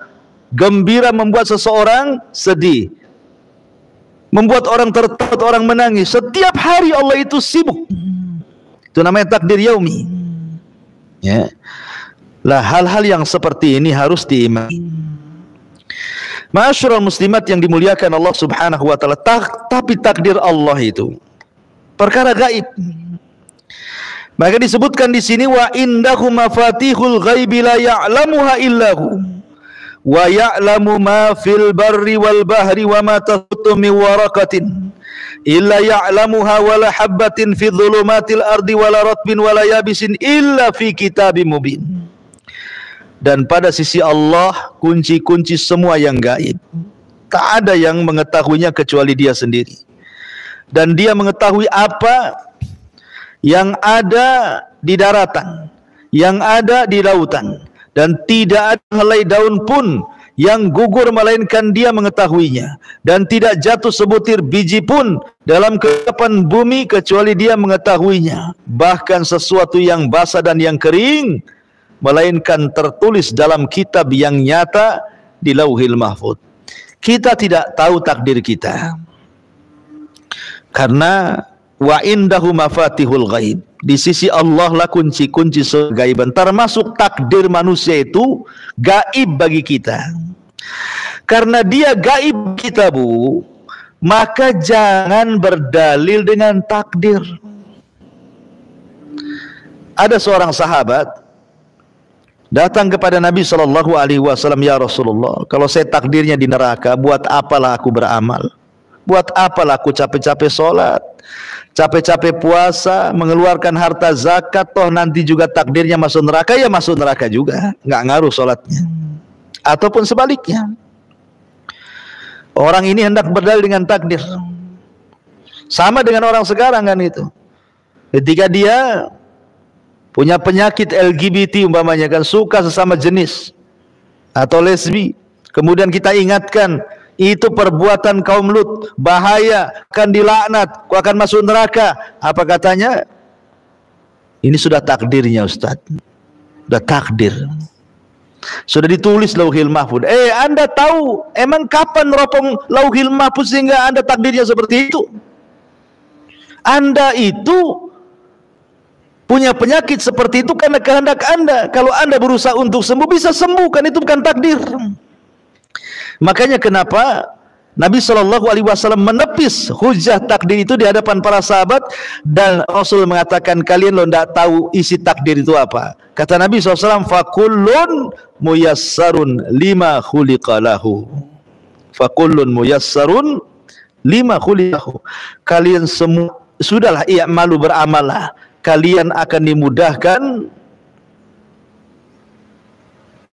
gembira, membuat seseorang sedih, membuat orang tertawa, orang menangis. Setiap hari Allah itu sibuk. Itu namanya takdir yaumi. Ya. Lah hal-hal yang seperti ini harus diimani. Ma'asyiral muslimat yang dimuliakan Allah Subhanahu wa taala, tapi takdir Allah itu perkara gaib. Maka disebutkan di sini, wa indahu mafatihul ghaibi la ya'lamuha illahu wa ya'lamu ma fil barri wal bahri wa ma tasqutu min waraqatin illa ya'lamuha wa la habatin fi dhulumatil ardi wa la ratbin wa la yabisin illa fi kitabim mubin. Dan pada sisi Allah kunci-kunci semua yang gaib, tak ada yang mengetahuinya kecuali Dia sendiri. Dan Dia mengetahui apa yang ada di daratan, yang ada di lautan, dan tidak ada helai daun pun yang gugur melainkan Dia mengetahuinya, dan tidak jatuh sebutir biji pun dalam kegelapan bumi kecuali Dia mengetahuinya. Bahkan sesuatu yang basah dan yang kering melainkan tertulis dalam kitab yang nyata di Lauhil Mahfuz. Kita tidak tahu takdir kita, karena wa indahu mafatihul ghaib. Di sisi Allah lah kunci-kunci segaiban, termasuk takdir manusia itu gaib bagi kita. Karena Dia gaib kita, Bu, maka jangan berdalil dengan takdir. Ada seorang sahabat datang kepada Nabi SAW, ya Rasulullah, kalau saya takdirnya di neraka, buat apalah aku beramal? Buat apalah aku capek-capek sholat, capek-capek puasa, mengeluarkan harta zakat, toh nanti juga takdirnya masuk neraka, ya masuk neraka juga, nggak ngaruh sholatnya. Ataupun sebaliknya, orang ini hendak berdalil dengan takdir. Sama dengan orang sekarang kan itu. Ketika dia punya penyakit LGBT umpamanya, kan suka sesama jenis atau lesbi, kemudian kita ingatkan itu perbuatan kaum Lut, bahaya, akan dilaknat, kau akan masuk neraka. Apa katanya? Ini sudah takdirnya, Ustaz. Sudah takdir, sudah ditulis Lauhil Mahfuz. Anda tahu emang kapan ropong Lauhil Mahfuz sehingga Anda takdirnya seperti itu? Anda itu punya penyakit seperti itu karena kehendak Anda. Kalau Anda berusaha untuk sembuh, bisa sembuh, kan itu bukan takdir. Makanya kenapa Nabi SAW menepis hujah takdir itu di hadapan para sahabat, dan Rasul mengatakan, kalian lo tidak tahu isi takdir itu apa. Kata Nabi SAW, fakullun muyassarun lima khuliqalahu. Fakullun muyassarun lima khuliqalahu. Kalian semua sudahlah, i'malu, beramallah, kalian akan dimudahkan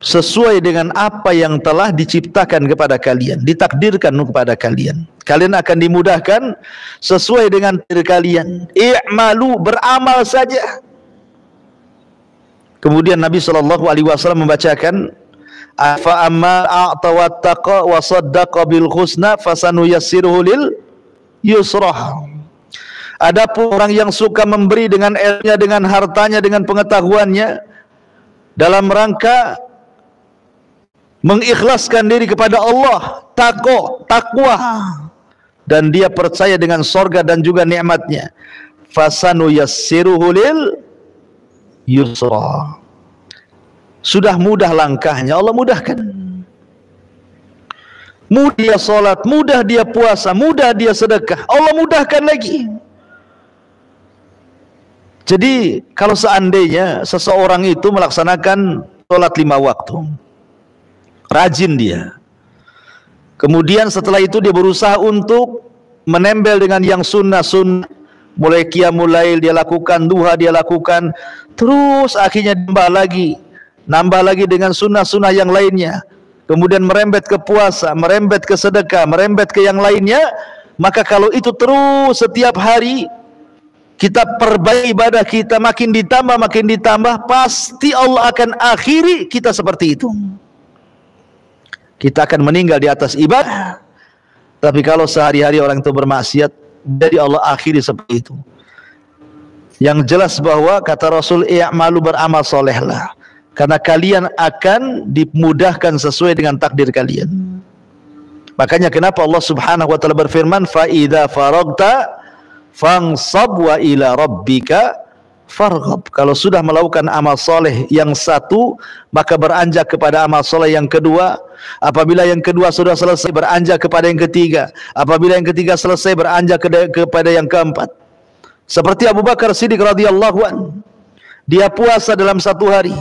sesuai dengan apa yang telah diciptakan kepada kalian, ditakdirkan kepada kalian. Kalian akan dimudahkan sesuai dengan takdir kalian. I'malu, beramal saja. Kemudian Nabi SAW membacakan, fa amma a'ta wattaqa wa saddaqa bil husna fasanuyassiruhu lil yusrah. Adapun orang yang suka memberi dengan ilmunya, dengan hartanya, dengan pengetahuannya, dalam rangka mengikhlaskan diri kepada Allah, takwa, dan dia percaya dengan sorga dan juga nikmatnya, fasanuyassiruhu lil yusra. Sudah mudah langkahnya, Allah mudahkan. Mudah dia sholat, mudah dia puasa, mudah dia sedekah, Allah mudahkan lagi. Jadi kalau seandainya seseorang itu melaksanakan sholat 5 waktu, rajin dia, kemudian setelah itu dia berusaha untuk menempel dengan yang sunnah-sunnah, mulai qiyamul lail dia lakukan, duha dia lakukan, terus akhirnya nambah lagi dengan sunnah-sunnah yang lainnya, kemudian merembet ke puasa, merembet ke sedekah, merembet ke yang lainnya, maka kalau itu terus setiap hari kita perbaiki ibadah kita, makin ditambah, pasti Allah akan akhiri kita seperti itu. Kita akan meninggal di atas ibadah. Tapi kalau sehari-hari orang itu bermaksiat, jadi Allah akhiri seperti itu. Yang jelas bahwa kata Rasul, i'malu, beramal solehlah, karena kalian akan dimudahkan sesuai dengan takdir kalian. Makanya kenapa Allah Subhanahu wa taala berfirman, fa idza faragta fansab wa ila rabbika farghab. Kalau sudah melakukan amal soleh yang satu, maka beranjak kepada amal soleh yang kedua. Apabila yang kedua sudah selesai, beranjak kepada yang ketiga. Apabila yang ketiga selesai, beranjak kepada yang keempat. Seperti Abu Bakar Siddiq radhiyallahu anhu, dia puasa dalam satu hari.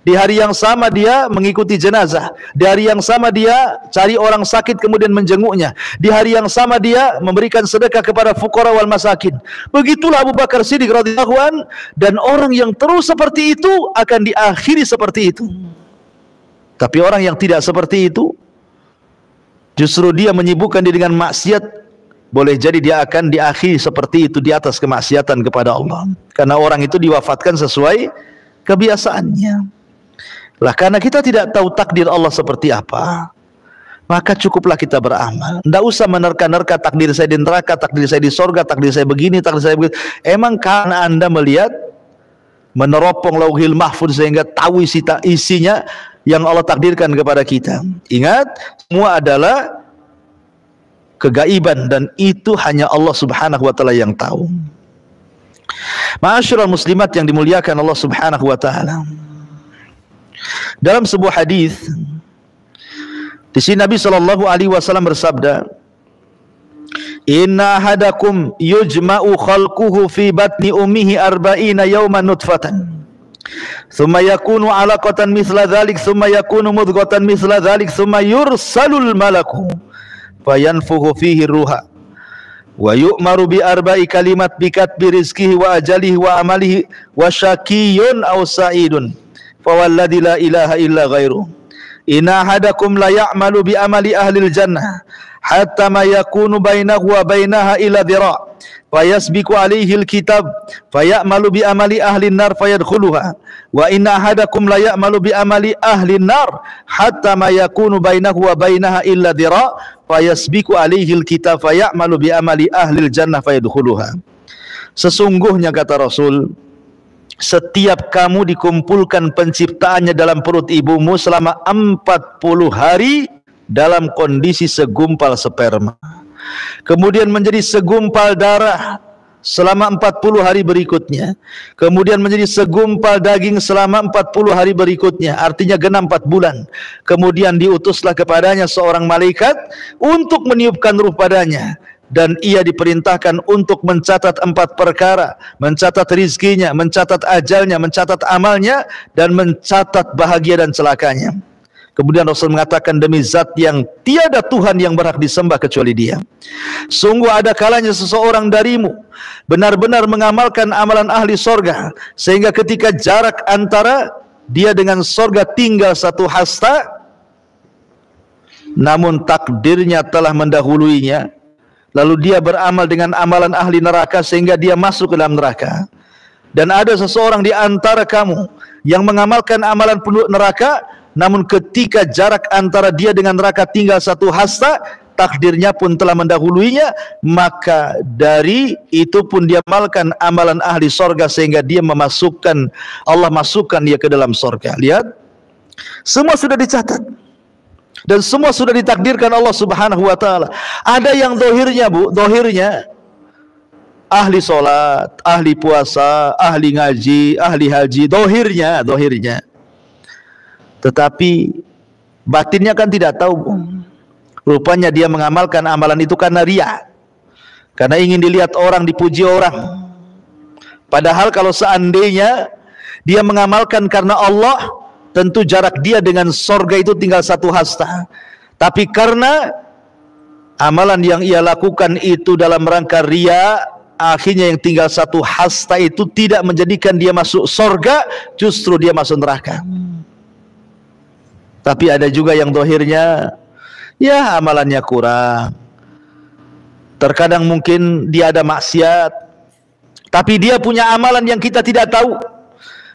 Di hari yang sama dia mengikuti jenazah. Di hari yang sama dia cari orang sakit kemudian menjenguknya. Di hari yang sama dia memberikan sedekah kepada fuqara wal masakin. Begitulah Abu Bakar Siddiq radhiyallahu anhu, dan orang yang terus seperti itu akan diakhiri seperti itu. Tapi orang yang tidak seperti itu, justru dia menyibukkan diri dengan maksiat, boleh jadi dia akan diakhiri seperti itu di atas kemaksiatan kepada Allah. Karena orang itu diwafatkan sesuai kebiasaannya. Lah karena kita tidak tahu takdir Allah seperti apa, maka cukuplah kita beramal. Tidak usah menerka-nerka takdir saya di neraka, takdir saya di sorga, takdir saya begini, takdir saya begitu. Emang karena Anda melihat, meneropong lauhil mahfuz sehingga tahu isinya yang Allah takdirkan kepada kita. Ingat, semua adalah kegaiban, dan itu hanya Allah Subhanahu wa taala yang tahu. Ma'asyiral muslimat yang dimuliakan Allah Subhanahu wa taala, dalam sebuah hadis di sini Nabi SAW bersabda, inna ahadakum yujma'u khalquhu fi batni ummihi arba'ina yawman nutfatan thumma yakunu 'alaqatan mithla dhalik thumma yakunu mudghatan mithla dhalik thumma yursalul malaku fayanfukhu fihi ruha wa yu'maru bi arba'i kalimat bi katbi rizqihi wa ajalihi wa amalihi wa syaqiyyun aw sa'idun fawalladzi la ilaha illa ghairuh inna ahadakum la ya'malu bi amali ahlil jannah hatta ma yakunu bainahu wa bainaha ila dhira' fayasbiqu alaihi alkitab fayamalu bi amali ahli nar fayadkhuluha wa inna ahadakum la ya'malu bi amali ahli nar hatta ma yakunu bainahu wa bainaha illa dhira' fayasbiqu alaihi alkitab fayamalu bi amali ahli jannah fayadkhuluha. Sesungguhnya kata Rasul, setiap kamu dikumpulkan penciptaannya dalam perut ibumu selama 40 hari dalam kondisi segumpal sperma, kemudian menjadi segumpal darah, selama 40 hari berikutnya, kemudian menjadi segumpal daging selama 40 hari berikutnya, artinya genap 4 bulan. Kemudian diutuslah kepadanya seorang malaikat untuk meniupkan ruh padanya, dan ia diperintahkan untuk mencatat 4 perkara, mencatat rizkinya, mencatat ajalnya, mencatat amalnya, dan mencatat bahagia dan celakanya. Kemudian Rasul mengatakan, demi zat yang tiada Tuhan yang berhak disembah kecuali Dia, sungguh ada kalanya seseorang darimu benar-benar mengamalkan amalan ahli sorga, sehingga ketika jarak antara dia dengan sorga tinggal 1 hasta, namun takdirnya telah mendahuluinya, lalu dia beramal dengan amalan ahli neraka sehingga dia masuk ke dalam neraka. Dan ada seseorang di antara kamu yang mengamalkan amalan penduduk neraka, namun ketika jarak antara dia dengan neraka tinggal 1 hasta, takdirnya pun telah mendahuluinya, maka dari itu pun dia amalkan amalan ahli sorga sehingga dia Allah masukkan dia ke dalam sorga. Lihat, semua sudah dicatat dan semua sudah ditakdirkan Allah Subhanahu wa ta'ala. Ada yang dohirnya, dohirnya ahli solat, ahli puasa, ahli ngaji, ahli haji, dohirnya. Tetapi batinnya kan tidak tahu. Rupanya dia mengamalkan amalan itu karena riya, karena ingin dilihat orang, dipuji orang. Padahal kalau seandainya dia mengamalkan karena Allah, tentu jarak dia dengan sorga itu tinggal 1 hasta. Tapi karena amalan yang ia lakukan itu dalam rangka riya, akhirnya yang tinggal 1 hasta itu tidak menjadikan dia masuk sorga, justru dia masuk neraka. Tapi ada juga yang dohirnya, ya amalannya kurang. Terkadang mungkin dia ada maksiat, tapi dia punya amalan yang kita tidak tahu.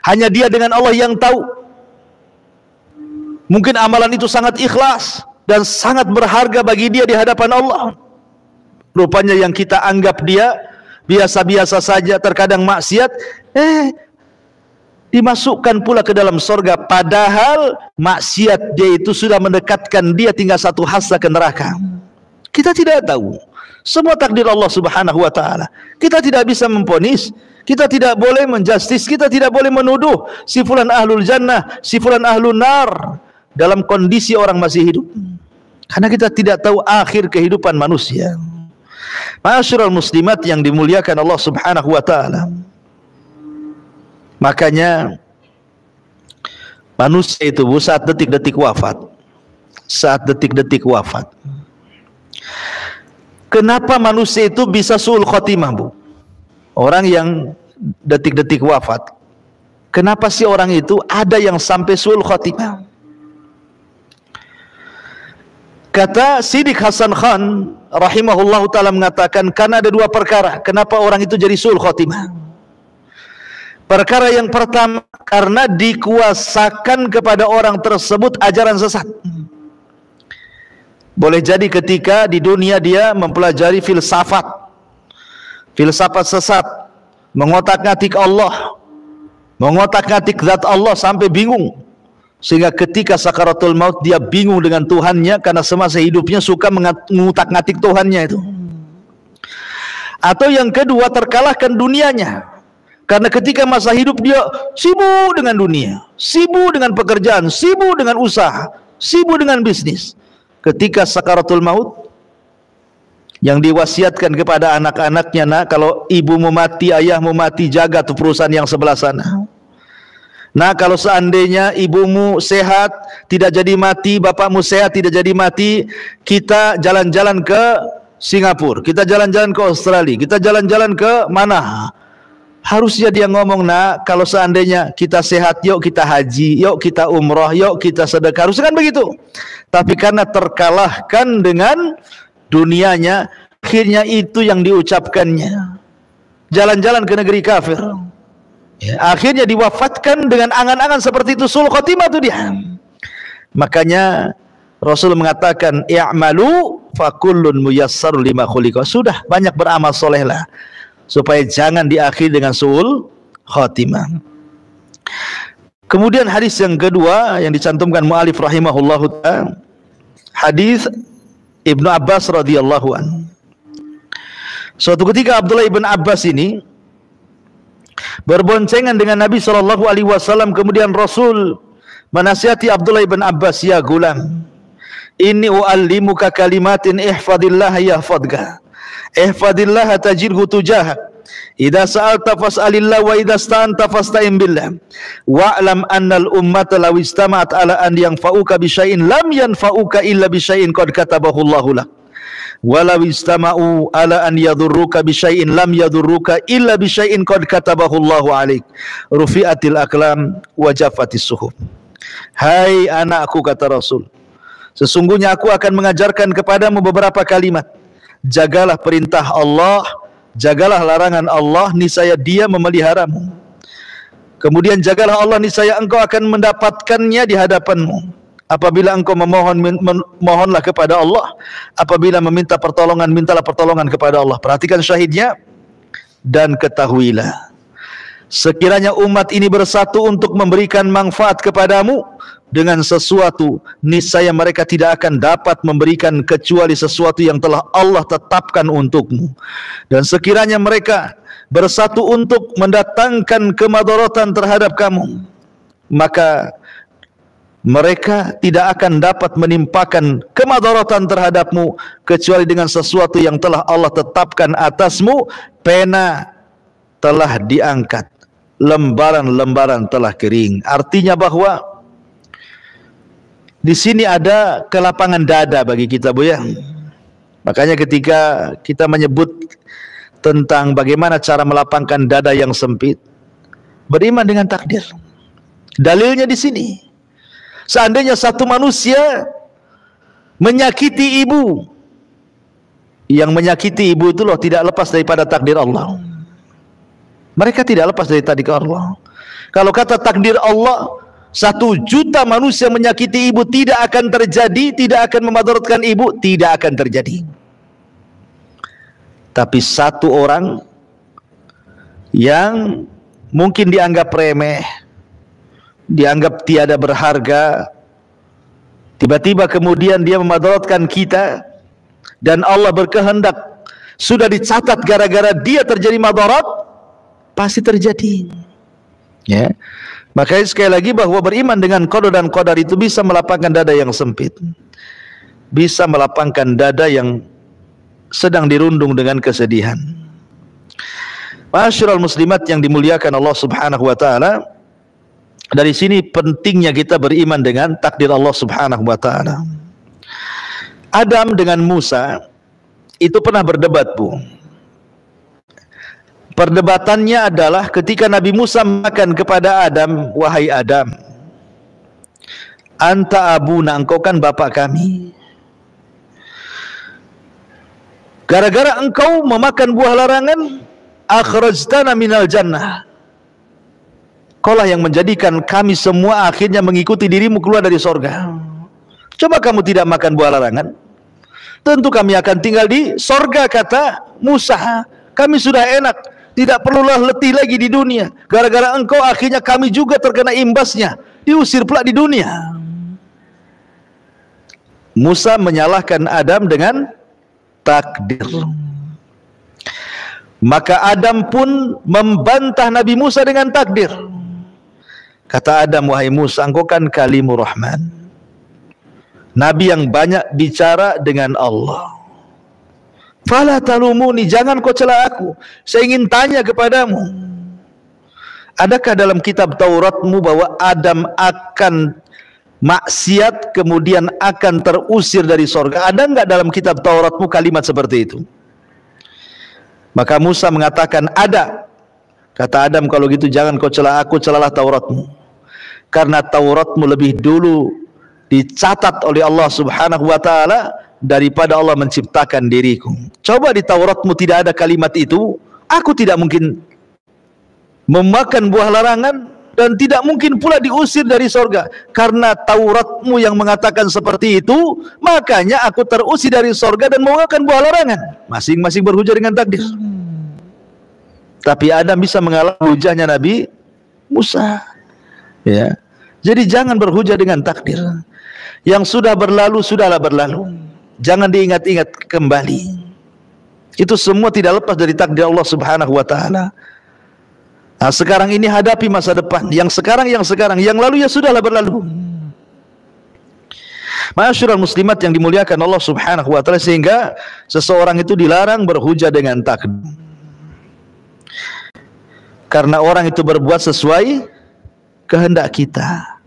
Hanya dia dengan Allah yang tahu. Mungkin amalan itu sangat ikhlas dan sangat berharga bagi dia di hadapan Allah. Rupanya yang kita anggap dia biasa-biasa saja, terkadang maksiat, dimasukkan pula ke dalam sorga, padahal maksiat dia itu sudah mendekatkan dia tinggal 1 hasta ke neraka. Kita tidak tahu, semua takdir Allah Subhanahu wa ta'ala. Kita tidak bisa memponis, kita tidak boleh menjustis, kita tidak boleh menuduh si fulan ahlul jannah, si fulan ahlul nar dalam kondisi orang masih hidup, karena kita tidak tahu akhir kehidupan manusia. Ma'asyiral muslimat yang dimuliakan Allah Subhanahu wa ta'ala, makanya manusia itu saat detik-detik wafat, kenapa manusia itu bisa su'ul khotimah, Bu? Orang yang detik-detik wafat, kenapa sih orang itu ada yang sampai su'ul khotimah? Kata Siddiq Hasan Khan rahimahullahu ta'ala mengatakan, karena ada 2 perkara kenapa orang itu jadi su'ul khotimah. Perkara yang pertama, karena dikuasakan kepada orang tersebut ajaran sesat. Boleh jadi ketika di dunia dia mempelajari filsafat sesat, mengotak-ngatik Allah, mengotak-ngatik zat Allah sampai bingung, sehingga ketika sakaratul maut dia bingung dengan Tuhannya, karena semasa hidupnya suka mengutak-ngatik Tuhannya itu. Atau yang kedua, terkalahkan dunianya, karena ketika masa hidup dia sibuk dengan dunia, sibuk dengan pekerjaan, sibuk dengan usaha, sibuk dengan bisnis. Ketika sakaratul maut, yang diwasiatkan kepada anak-anaknya, nak, kalau ibumu mati, ayahmu mati, jaga tuh perusahaan yang sebelah sana. Nah, kalau seandainya ibumu sehat, tidak jadi mati, bapakmu sehat, tidak jadi mati, kita jalan-jalan ke Singapura, kita jalan-jalan ke Australia, kita jalan-jalan ke mana? Harusnya dia ngomong, nak, kalau seandainya kita sehat, yuk kita haji, yuk kita umroh, yuk kita sedekah. Harusnya kan begitu. Tapi karena terkalahkan dengan dunianya, akhirnya itu yang diucapkannya. Jalan-jalan ke negeri kafir. Ya, akhirnya diwafatkan dengan angan-angan seperti itu. Sul khotimah itu dia. Makanya Rasul mengatakan, i'malu fakullun muyassar lima khuliqa. Sudah, banyak beramal solehlah, supaya jangan diakhiri dengan su'ul khatimah. Kemudian hadis yang kedua yang dicantumkan mu'alif rahimahullahu ta'ala, hadis Ibnu Abbas radhiyallahu anhu. Suatu ketika Abdullah ibn Abbas ini berboncengan dengan Nabi SAW, kemudian Rasul menasihati Abdullah ibn Abbas, ya gulam, inni uallimuka kalimatin ihfadillah yahfadka, ihfadillah tajidhu tujahak, idza sa'alta fas'alillah wa idza sta'anta fasta'in billah, wa'lam annal ummata law istama'at ala an yanfa'uka bi syai'in lam yanfa'uka illa bi syai'in qad katabahu Allahu lak, walau istama'u ala an yadurruka bi syai'in lam yadurruka illa bi syai'in qad katabahu Allahu alaik, rufi'atil aqlam wa jaffatis suhuf. Hai anakku, kata Rasul, sesungguhnya aku akan mengajarkan kepadamu beberapa kalimat. Jagalah perintah Allah, jagalah larangan Allah, niscaya Dia memeliharamu. Kemudian jagalah Allah, niscaya engkau akan mendapatkannya di hadapanmu. Apabila engkau mohonlah kepada Allah. Apabila meminta pertolongan, mintalah pertolongan kepada Allah. Perhatikan syahidnya. Dan ketahuilah, sekiranya umat ini bersatu untuk memberikan manfaat kepadamu dengan sesuatu, niscaya mereka tidak akan dapat memberikan kecuali sesuatu yang telah Allah tetapkan untukmu. Dan sekiranya mereka bersatu untuk mendatangkan kemadaratan terhadap kamu, maka mereka tidak akan dapat menimpakan kemadaratan terhadapmu kecuali dengan sesuatu yang telah Allah tetapkan atasmu. Pena telah diangkat, lembaran-lembaran telah kering. Artinya bahwa di sini ada kelapangan dada bagi kita, Bu, ya. Makanya ketika kita menyebut tentang bagaimana cara melapangkan dada yang sempit, beriman dengan takdir. Dalilnya di sini. Seandainya satu manusia menyakiti ibu, yang menyakiti ibu itu loh tidak lepas daripada takdir Allah. Mereka tidak lepas dari takdir Allah. Kalau kata takdir Allah, 1 juta manusia menyakiti ibu tidak akan terjadi, tidak akan memadaratkan ibu, tidak akan terjadi. Tapi 1 orang yang mungkin dianggap remeh, dianggap tiada berharga, tiba-tiba kemudian dia memadaratkan kita, dan Allah berkehendak sudah dicatat gara-gara dia terjadi madarat, pasti terjadi. Ya, makanya sekali lagi bahwa beriman dengan qada dan qadar itu bisa melapangkan dada yang sempit, bisa melapangkan dada yang sedang dirundung dengan kesedihan. Ma'asyiral muslimat yang dimuliakan Allah Subhanahu wa taala, dari sini pentingnya kita beriman dengan takdir Allah Subhanahu wa taala. Adam dengan Musa itu pernah berdebat, Bu. Perdebatannya adalah ketika Nabi Musa mengatakan kepada Adam, wahai Adam, anta abuna, engkau kan bapak kami. Gara-gara engkau memakan buah larangan, akhrajtana minal jannah, kaulah yang menjadikan kami semua akhirnya mengikuti dirimu keluar dari sorga. Coba kamu tidak makan buah larangan, tentu kami akan tinggal di sorga, kata Musa. Kami sudah enak, tidak perlulah letih lagi di dunia. Gara-gara engkau akhirnya kami juga terkena imbasnya, diusir pula di dunia. Musa menyalahkan Adam dengan takdir. Maka Adam pun membantah Nabi Musa dengan takdir. Kata Adam, wahai Musa, engkau kan kalimur rahman, nabi yang banyak bicara dengan Allah. Fala talumuni, jangan kau cela aku. Saya ingin tanya kepadamu, adakah dalam kitab Tauratmu bahwa Adam akan maksiat kemudian akan terusir dari sorga? Ada enggak dalam kitab Tauratmu kalimat seperti itu? Maka Musa mengatakan ada. Kata Adam, kalau gitu jangan kau cela aku, celalah Tauratmu. Karena Tauratmu lebih dulu dicatat oleh Allah Subhanahu wa taala daripada Allah menciptakan diriku. Coba di Tauratmu tidak ada kalimat itu, aku tidak mungkin memakan buah larangan dan tidak mungkin pula diusir dari sorga. Karena Tauratmu yang mengatakan seperti itu, makanya aku terusir dari sorga dan memakan buah larangan. Masing-masing berhujah dengan takdir. Tapi Adam bisa mengalami hujahnya Nabi Musa. Ya, jadi jangan berhujah dengan takdir. Yang sudah berlalu, sudahlah berlalu. Jangan diingat-ingat kembali. Itu semua tidak lepas dari takdir Allah Subhanahu wa taala. Nah, sekarang ini hadapi masa depan. Yang sekarang, yang lalu ya sudahlah berlalu. Ma'asyiral muslimat yang dimuliakan Allah Subhanahu wa taala, sehingga seseorang itu dilarang berhujah dengan takdir. Karena orang itu berbuat sesuai kehendak kita.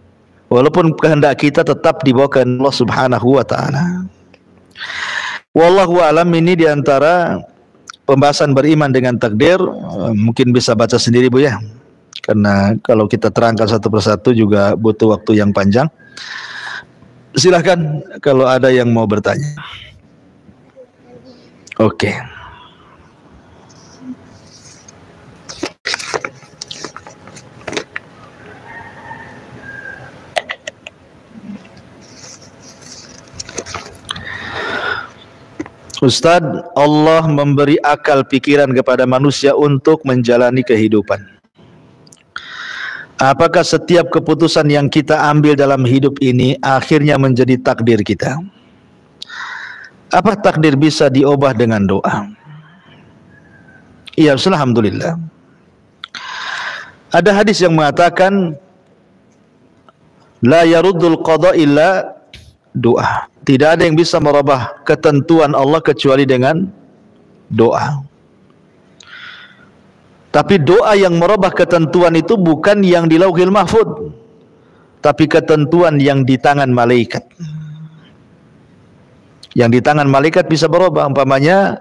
Walaupun kehendak kita tetap dibawa ke Allah Subhanahu wa taala. Wallahu a'lam. Ini diantara pembahasan beriman dengan takdir. Mungkin bisa baca sendiri Bu ya, karena kalau kita terangkan satu persatu juga butuh waktu yang panjang. Silahkan kalau ada yang mau bertanya. Oke. Ustadz, Allah memberi akal pikiran kepada manusia untuk menjalani kehidupan. Apakah setiap keputusan yang kita ambil dalam hidup ini akhirnya menjadi takdir kita? Apa takdir bisa diubah dengan doa? Iya, alhamdulillah. Ada hadis yang mengatakan la yaruddul qada illa doa. Tidak ada yang bisa merubah ketentuan Allah kecuali dengan doa. Tapi doa yang merubah ketentuan itu bukan yang di Lauhil Mahfuz, tapi ketentuan yang di tangan malaikat. Yang di tangan malaikat bisa berubah. Umpamanya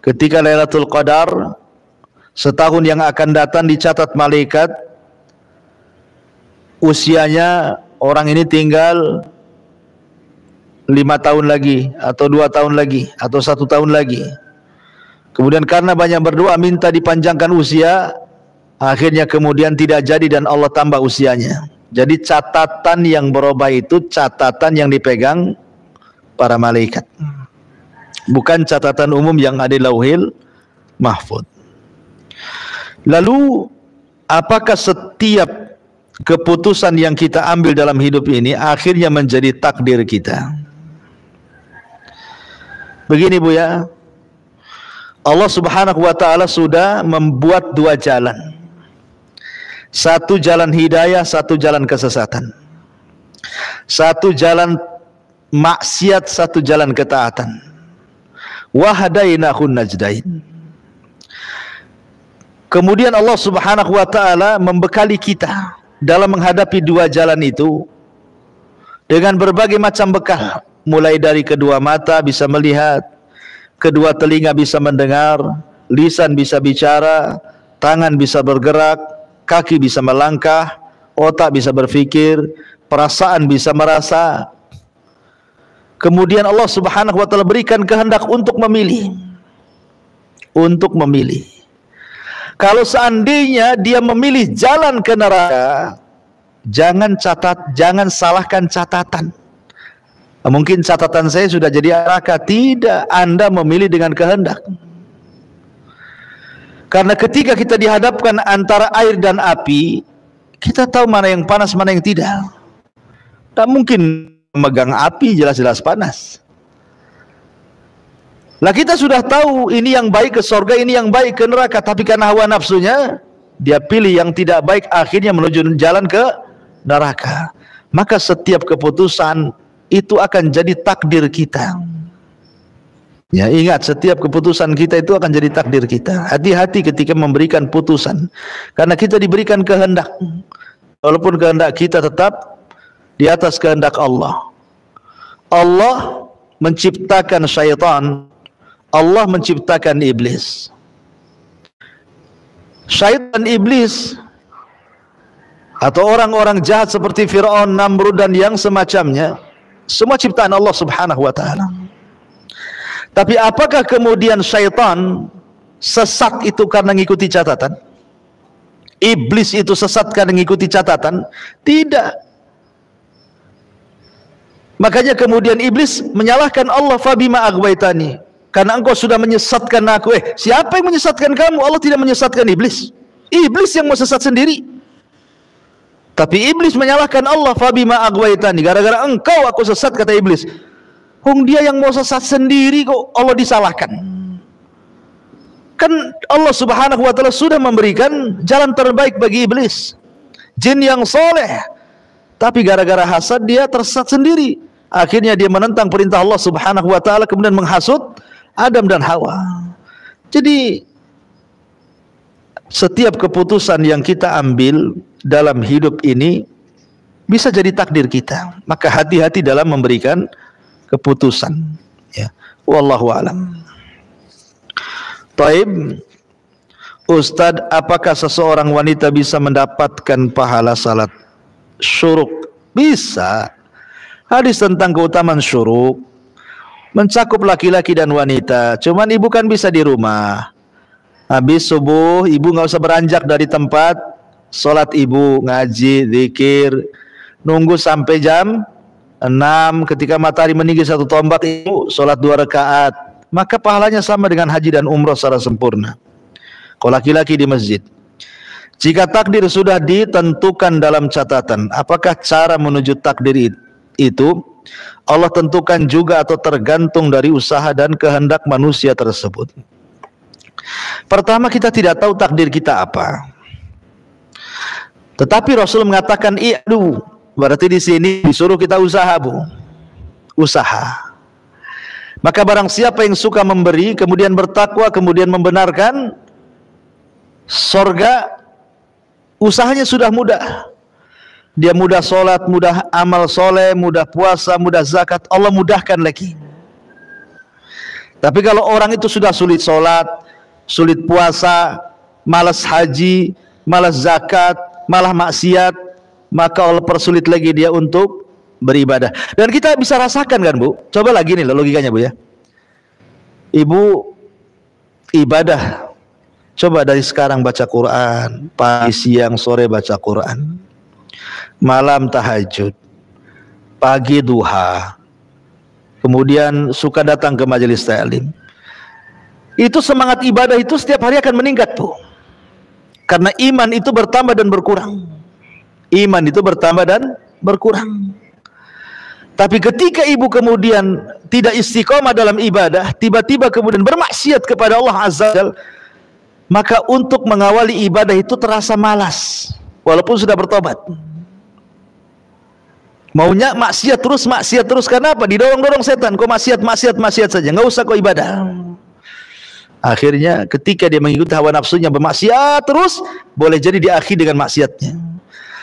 ketika Lailatul Qadar, setahun yang akan datang dicatat malaikat, usianya orang ini tinggal 5 tahun lagi, atau 2 tahun lagi, atau 1 tahun lagi. Kemudian karena banyak berdoa minta dipanjangkan usia, akhirnya kemudian tidak jadi dan Allah tambah usianya. Jadi catatan yang berubah itu catatan yang dipegang para malaikat, bukan catatan umum yang ada di Lauhil Mahfuz. Lalu apakah setiap keputusan yang kita ambil dalam hidup ini akhirnya menjadi takdir kita? Begini Bu ya, Allah Subhanahu wa taala sudah membuat 2 jalan. Satu jalan hidayah, satu jalan kesesatan. Satu jalan maksiat, satu jalan ketaatan. Wa hadainahun najdain. Kemudian Allah Subhanahu wa taala membekali kita dalam menghadapi 2 jalan itu dengan berbagai macam bekal. Mulai dari kedua mata bisa melihat, kedua telinga bisa mendengar, lisan bisa bicara, tangan bisa bergerak, kaki bisa melangkah, otak bisa berpikir, perasaan bisa merasa. Kemudian Allah Subhanahu wa taala berikan kehendak untuk memilih. Untuk memilih. Kalau seandainya dia memilih jalan ke neraka, jangan salahkan catatan. Mungkin catatan saya sudah jadi neraka. Tidak, Anda memilih dengan kehendak. Karena ketika kita dihadapkan antara air dan api, kita tahu mana yang panas, mana yang tidak. Tak mungkin memegang api jelas-jelas panas. Lah kita sudah tahu ini yang baik ke surga, ini yang baik ke neraka, tapi karena hawa nafsunya dia pilih yang tidak baik, akhirnya menuju jalan ke neraka. Maka setiap keputusan itu akan jadi takdir kita. Ya, ingat, setiap keputusan kita itu akan jadi takdir kita. Hati-hati ketika memberikan putusan, karena kita diberikan kehendak. Walaupun kehendak kita tetap di atas kehendak Allah. Allah menciptakan syaitan, Allah menciptakan iblis. Syaitan, iblis, atau orang-orang jahat seperti Fir'aun, Namrud dan yang semacamnya, semua ciptaan Allah Subhanahu wa taala. Tapi apakah kemudian syaitan sesat itu karena mengikuti catatan? Iblis itu sesat karena mengikuti catatan? Tidak. Makanya kemudian iblis menyalahkan Allah, fabima aghwaytani, karena engkau sudah menyesatkan aku. Siapa yang menyesatkan kamu? Allah tidak menyesatkan iblis. Iblis yang mau sesat sendiri. Tapi iblis menyalahkan Allah, fabima aghwaytani, gara-gara engkau aku sesat, kata iblis. Dia yang mau sesat sendiri kok Allah disalahkan. Kan Allah Subhanahu wa taala sudah memberikan jalan terbaik bagi iblis. Jin yang soleh, tapi gara-gara hasad dia tersesat sendiri. Akhirnya dia menentang perintah Allah Subhanahu wa taala, kemudian menghasut Adam dan Hawa. Jadi setiap keputusan yang kita ambil dalam hidup ini bisa jadi takdir kita. Maka hati-hati dalam memberikan keputusan. Ya. Wallahu a'lam. Taib, Ustadz, apakah seseorang wanita bisa mendapatkan pahala salat syuruk? Bisa. Hadis tentang keutamaan syuruk mencakup laki-laki dan wanita. Cuman ibu kan bisa di rumah. Habis subuh, ibu nggak usah beranjak dari tempat sholat, ibu ngaji, zikir, nunggu sampai jam 6. Ketika matahari meninggi 1 tombak, ibu sholat 2 rakaat. Maka pahalanya sama dengan haji dan umroh secara sempurna. Kalau laki-laki di masjid. Jika takdir sudah ditentukan dalam catatan, apakah cara menuju takdir itu Allah tentukan juga atau tergantung dari usaha dan kehendak manusia tersebut? Pertama, kita tidak tahu takdir kita apa. Tetapi Rasul mengatakan i'du, berarti di sini disuruh kita usaha, Bu. Usaha. Maka barang siapa yang suka memberi, kemudian bertakwa, kemudian membenarkan, surga usahanya sudah mudah. Dia mudah sholat, mudah amal soleh, mudah puasa, mudah zakat, Allah mudahkan lagi. Tapi kalau orang itu sudah sulit sholat, sulit puasa, malas haji, malas zakat, malah maksiat, maka Allah persulit lagi dia untuk beribadah. Dan kita bisa rasakan kan, Bu? Coba lagi nih logikanya, Bu, ya. Ibu ibadah, coba dari sekarang baca Quran, pagi, siang, sore baca Quran, malam tahajud, pagi duha, kemudian suka datang ke majelis ta'lim. Itu semangat ibadah itu setiap hari akan meningkat, Bu. Karena iman itu bertambah dan berkurang. Iman itu bertambah dan berkurang. Tapi ketika ibu kemudian tidak istiqomah dalam ibadah, tiba-tiba kemudian bermaksiat kepada Allah Azza wa Jalla, maka untuk mengawali ibadah itu terasa malas, walaupun sudah bertobat. Maunya maksiat terus, karena apa? Didorong-dorong setan, kok maksiat saja, nggak usah kok ibadah. Akhirnya ketika dia mengikuti hawa nafsunya bermaksiat terus, boleh jadi diakhiri dengan maksiatnya.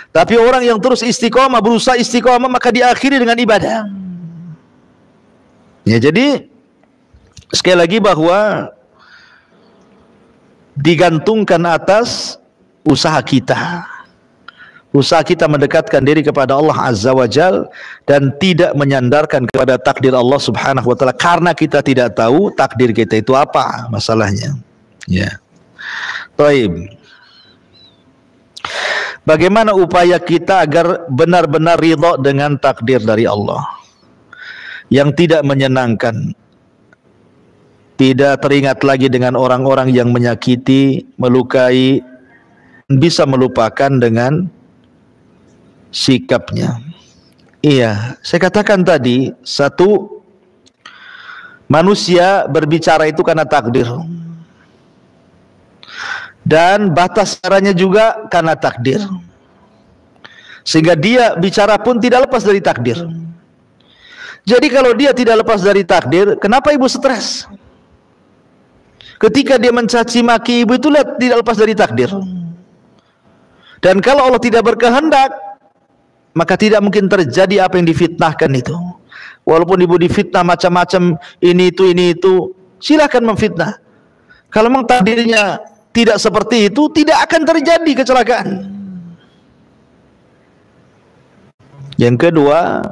Tapi orang yang terus istiqomah, berusaha istiqomah, maka diakhiri dengan ibadah. Ya, jadi sekali lagi bahwa digantungkan atas usaha kita. Usaha kita mendekatkan diri kepada Allah Azza wa Jal dan tidak menyandarkan kepada takdir Allah Subhanahu wa taala, karena kita tidak tahu takdir kita itu apa masalahnya. Ya. Baik. Bagaimana upaya kita agar benar-benar ridha dengan takdir dari Allah yang tidak menyenangkan, tidak teringat lagi dengan orang-orang yang menyakiti, melukai, bisa melupakan dengan sikapnya. Iya, saya katakan tadi, satu, manusia berbicara itu karena takdir, dan batas caranya juga karena takdir, sehingga dia bicara pun tidak lepas dari takdir. Jadi kalau dia tidak lepas dari takdir, kenapa ibu stres? Ketika dia mencaci maki ibu, itu tidak lepas dari takdir. Dan kalau Allah tidak berkehendak, maka tidak mungkin terjadi apa yang difitnahkan itu. Walaupun ibu difitnah macam-macam, ini itu, silakan memfitnah. Kalau memang takdirnya tidak seperti itu, tidak akan terjadi kecelakaan. Yang kedua,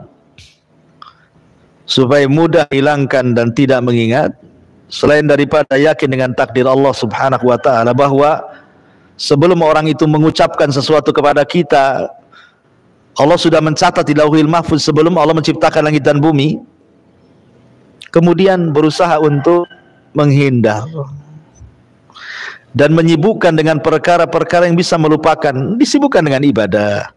supaya mudah hilangkan dan tidak mengingat, selain daripada yakin dengan takdir Allah Subhanahu wa ta'ala, bahwa sebelum orang itu mengucapkan sesuatu kepada kita, Allah sudah mencatat di Lauhil Mahfuz sebelum Allah menciptakan langit dan bumi. Kemudian berusaha untuk menghindar dan menyibukkan dengan perkara-perkara yang bisa melupakan. Disibukkan dengan ibadah,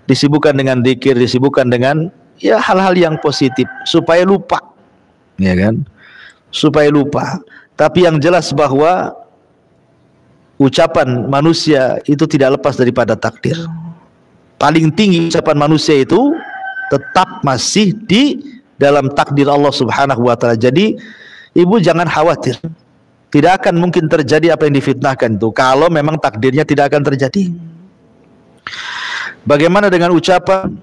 disibukkan dengan zikir, disibukkan dengan ya hal-hal yang positif supaya lupa, ya kan? Supaya lupa. Tapi yang jelas bahwa ucapan manusia itu tidak lepas daripada takdir. Paling tinggi ucapan manusia itu tetap masih di dalam takdir Allah Subhanahu wa taala. Jadi ibu jangan khawatir. Tidak akan mungkin terjadi apa yang difitnahkan itu kalau memang takdirnya tidak akan terjadi. Bagaimana dengan ucapan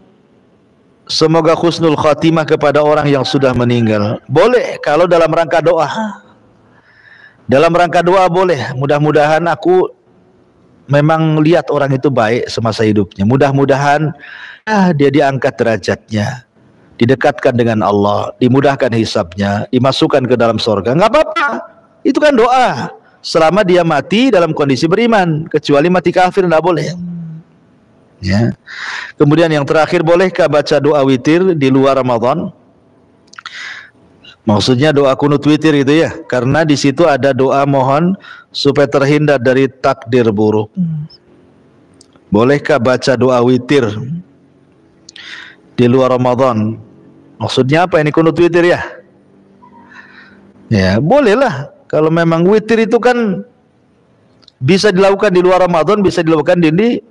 semoga husnul khatimah kepada orang yang sudah meninggal? Boleh kalau dalam rangka doa. Dalam rangka doa boleh. Mudah-mudahan aku memang lihat orang itu baik semasa hidupnya. Mudah-mudahan dia diangkat derajatnya, didekatkan dengan Allah, dimudahkan hisabnya, dimasukkan ke dalam surga. Nggak apa-apa. Itu kan doa. Selama dia mati dalam kondisi beriman, kecuali mati kafir nggak boleh. Ya. Kemudian yang terakhir, bolehkah baca doa witir di luar Ramadan? Maksudnya doa kunut witir itu ya, karena di situ ada doa mohon supaya terhindar dari takdir buruk. Bolehkah baca doa witir di luar Ramadan? Maksudnya apa ini kunut witir ya? Ya, bolehlah. Kalau memang witir itu kan bisa dilakukan di luar Ramadan, bisa dilakukan di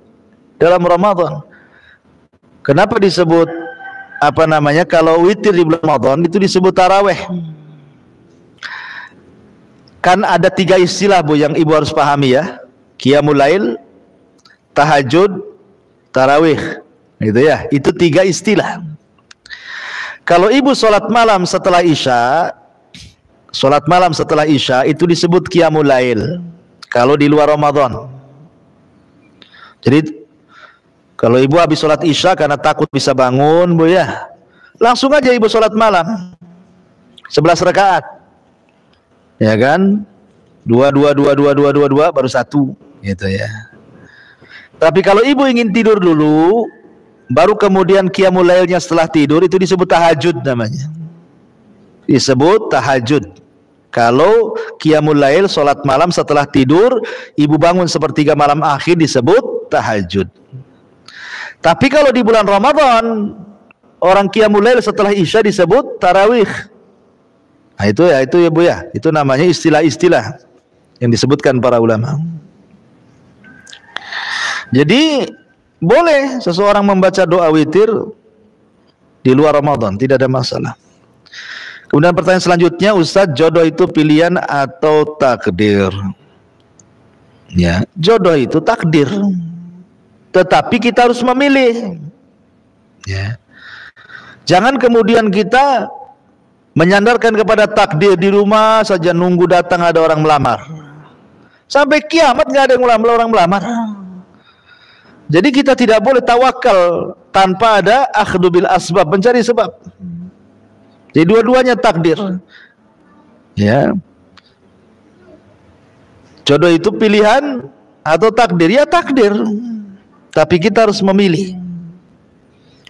dalam Ramadan. Kenapa disebut kalau witir di bulan Ramadan itu disebut taraweh? Kan ada 3 istilah Bu yang ibu harus pahami ya. Qiyamul lail, tahajud, tarawih. Gitu ya. Itu 3 istilah. Kalau ibu sholat malam setelah Isya itu disebut qiyamul lail. Kalau di luar Ramadan. Jadi kalau ibu habis sholat Isya karena takut bisa bangun, Bu ya, langsung aja ibu sholat malam 11 rakaat, ya kan? 2 baru 1, gitu ya. Tapi kalau ibu ingin tidur dulu, baru kemudian qiyamul lailnya setelah tidur, itu disebut tahajud namanya. Disebut tahajud. Kalau qiyamul lail sholat malam setelah tidur, ibu bangun sepertiga malam akhir, disebut tahajud. Tapi kalau di bulan Ramadan orang qiyamul lail setelah Isya disebut tarawih. Nah itu ya Bu ya. Itu namanya istilah-istilah yang disebutkan para ulama. Jadi boleh seseorang membaca doa witir di luar Ramadan, tidak ada masalah. Kemudian pertanyaan selanjutnya, Ustadz, jodoh itu pilihan atau takdir? Ya, jodoh itu takdir. Tetapi kita harus memilih. Ya. Jangan kemudian kita menyandarkan kepada takdir, di rumah saja nunggu datang ada orang melamar. Sampai kiamat nggak ada orang melamar. Jadi kita tidak boleh tawakal tanpa ada akhdhu bil asbab, mencari sebab. Jadi dua-duanya takdir. Ya. Jodoh itu pilihan atau takdir? Ya takdir. Tapi kita harus memilih,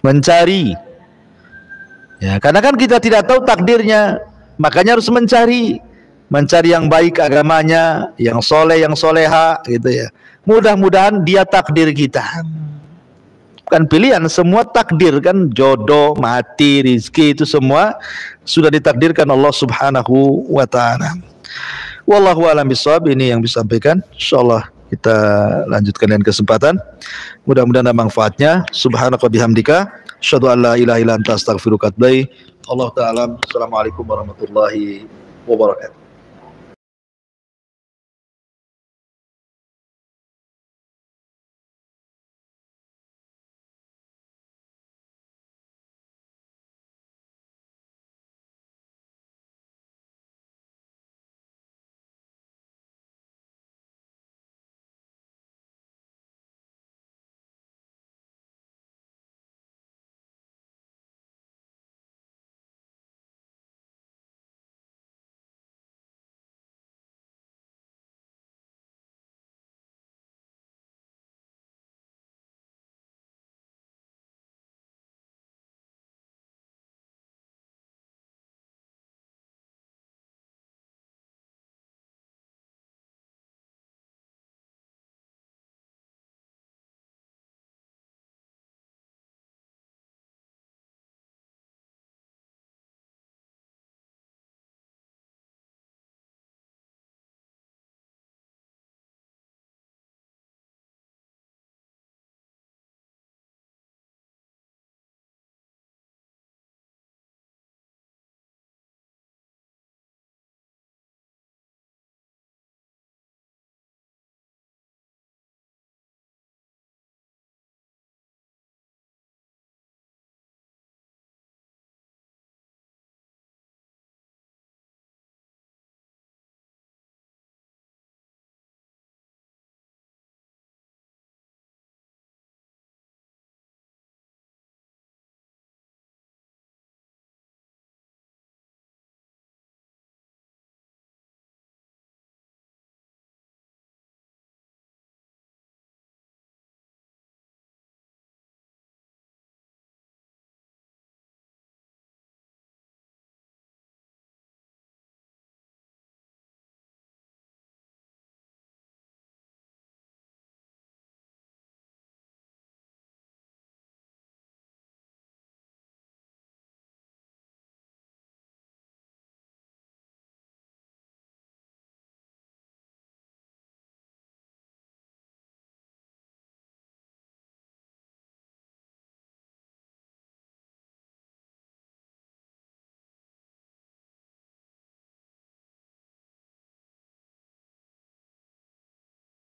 mencari. Ya, karena kan kita tidak tahu takdirnya, makanya harus mencari yang baik agamanya, yang soleh, yang soleha, gitu ya. Mudah-mudahan dia takdir kita. Bukan pilihan, semua takdir kan, jodoh, mati, rizki itu semua sudah ditakdirkan Allah Subhanahu wa taala. Wallahu a'lam bishawab. Ini yang disampaikan. Insyaallah kita lanjutkan dengan kesempatan. Mudah-mudahan ada manfaatnya. Subhanaka bihamdika, asyhadu an la ilaha illa anta astaghfiruka wa atubu ilaik. Allah ta'ala. Assalamualaikum warahmatullahi wabarakatuh.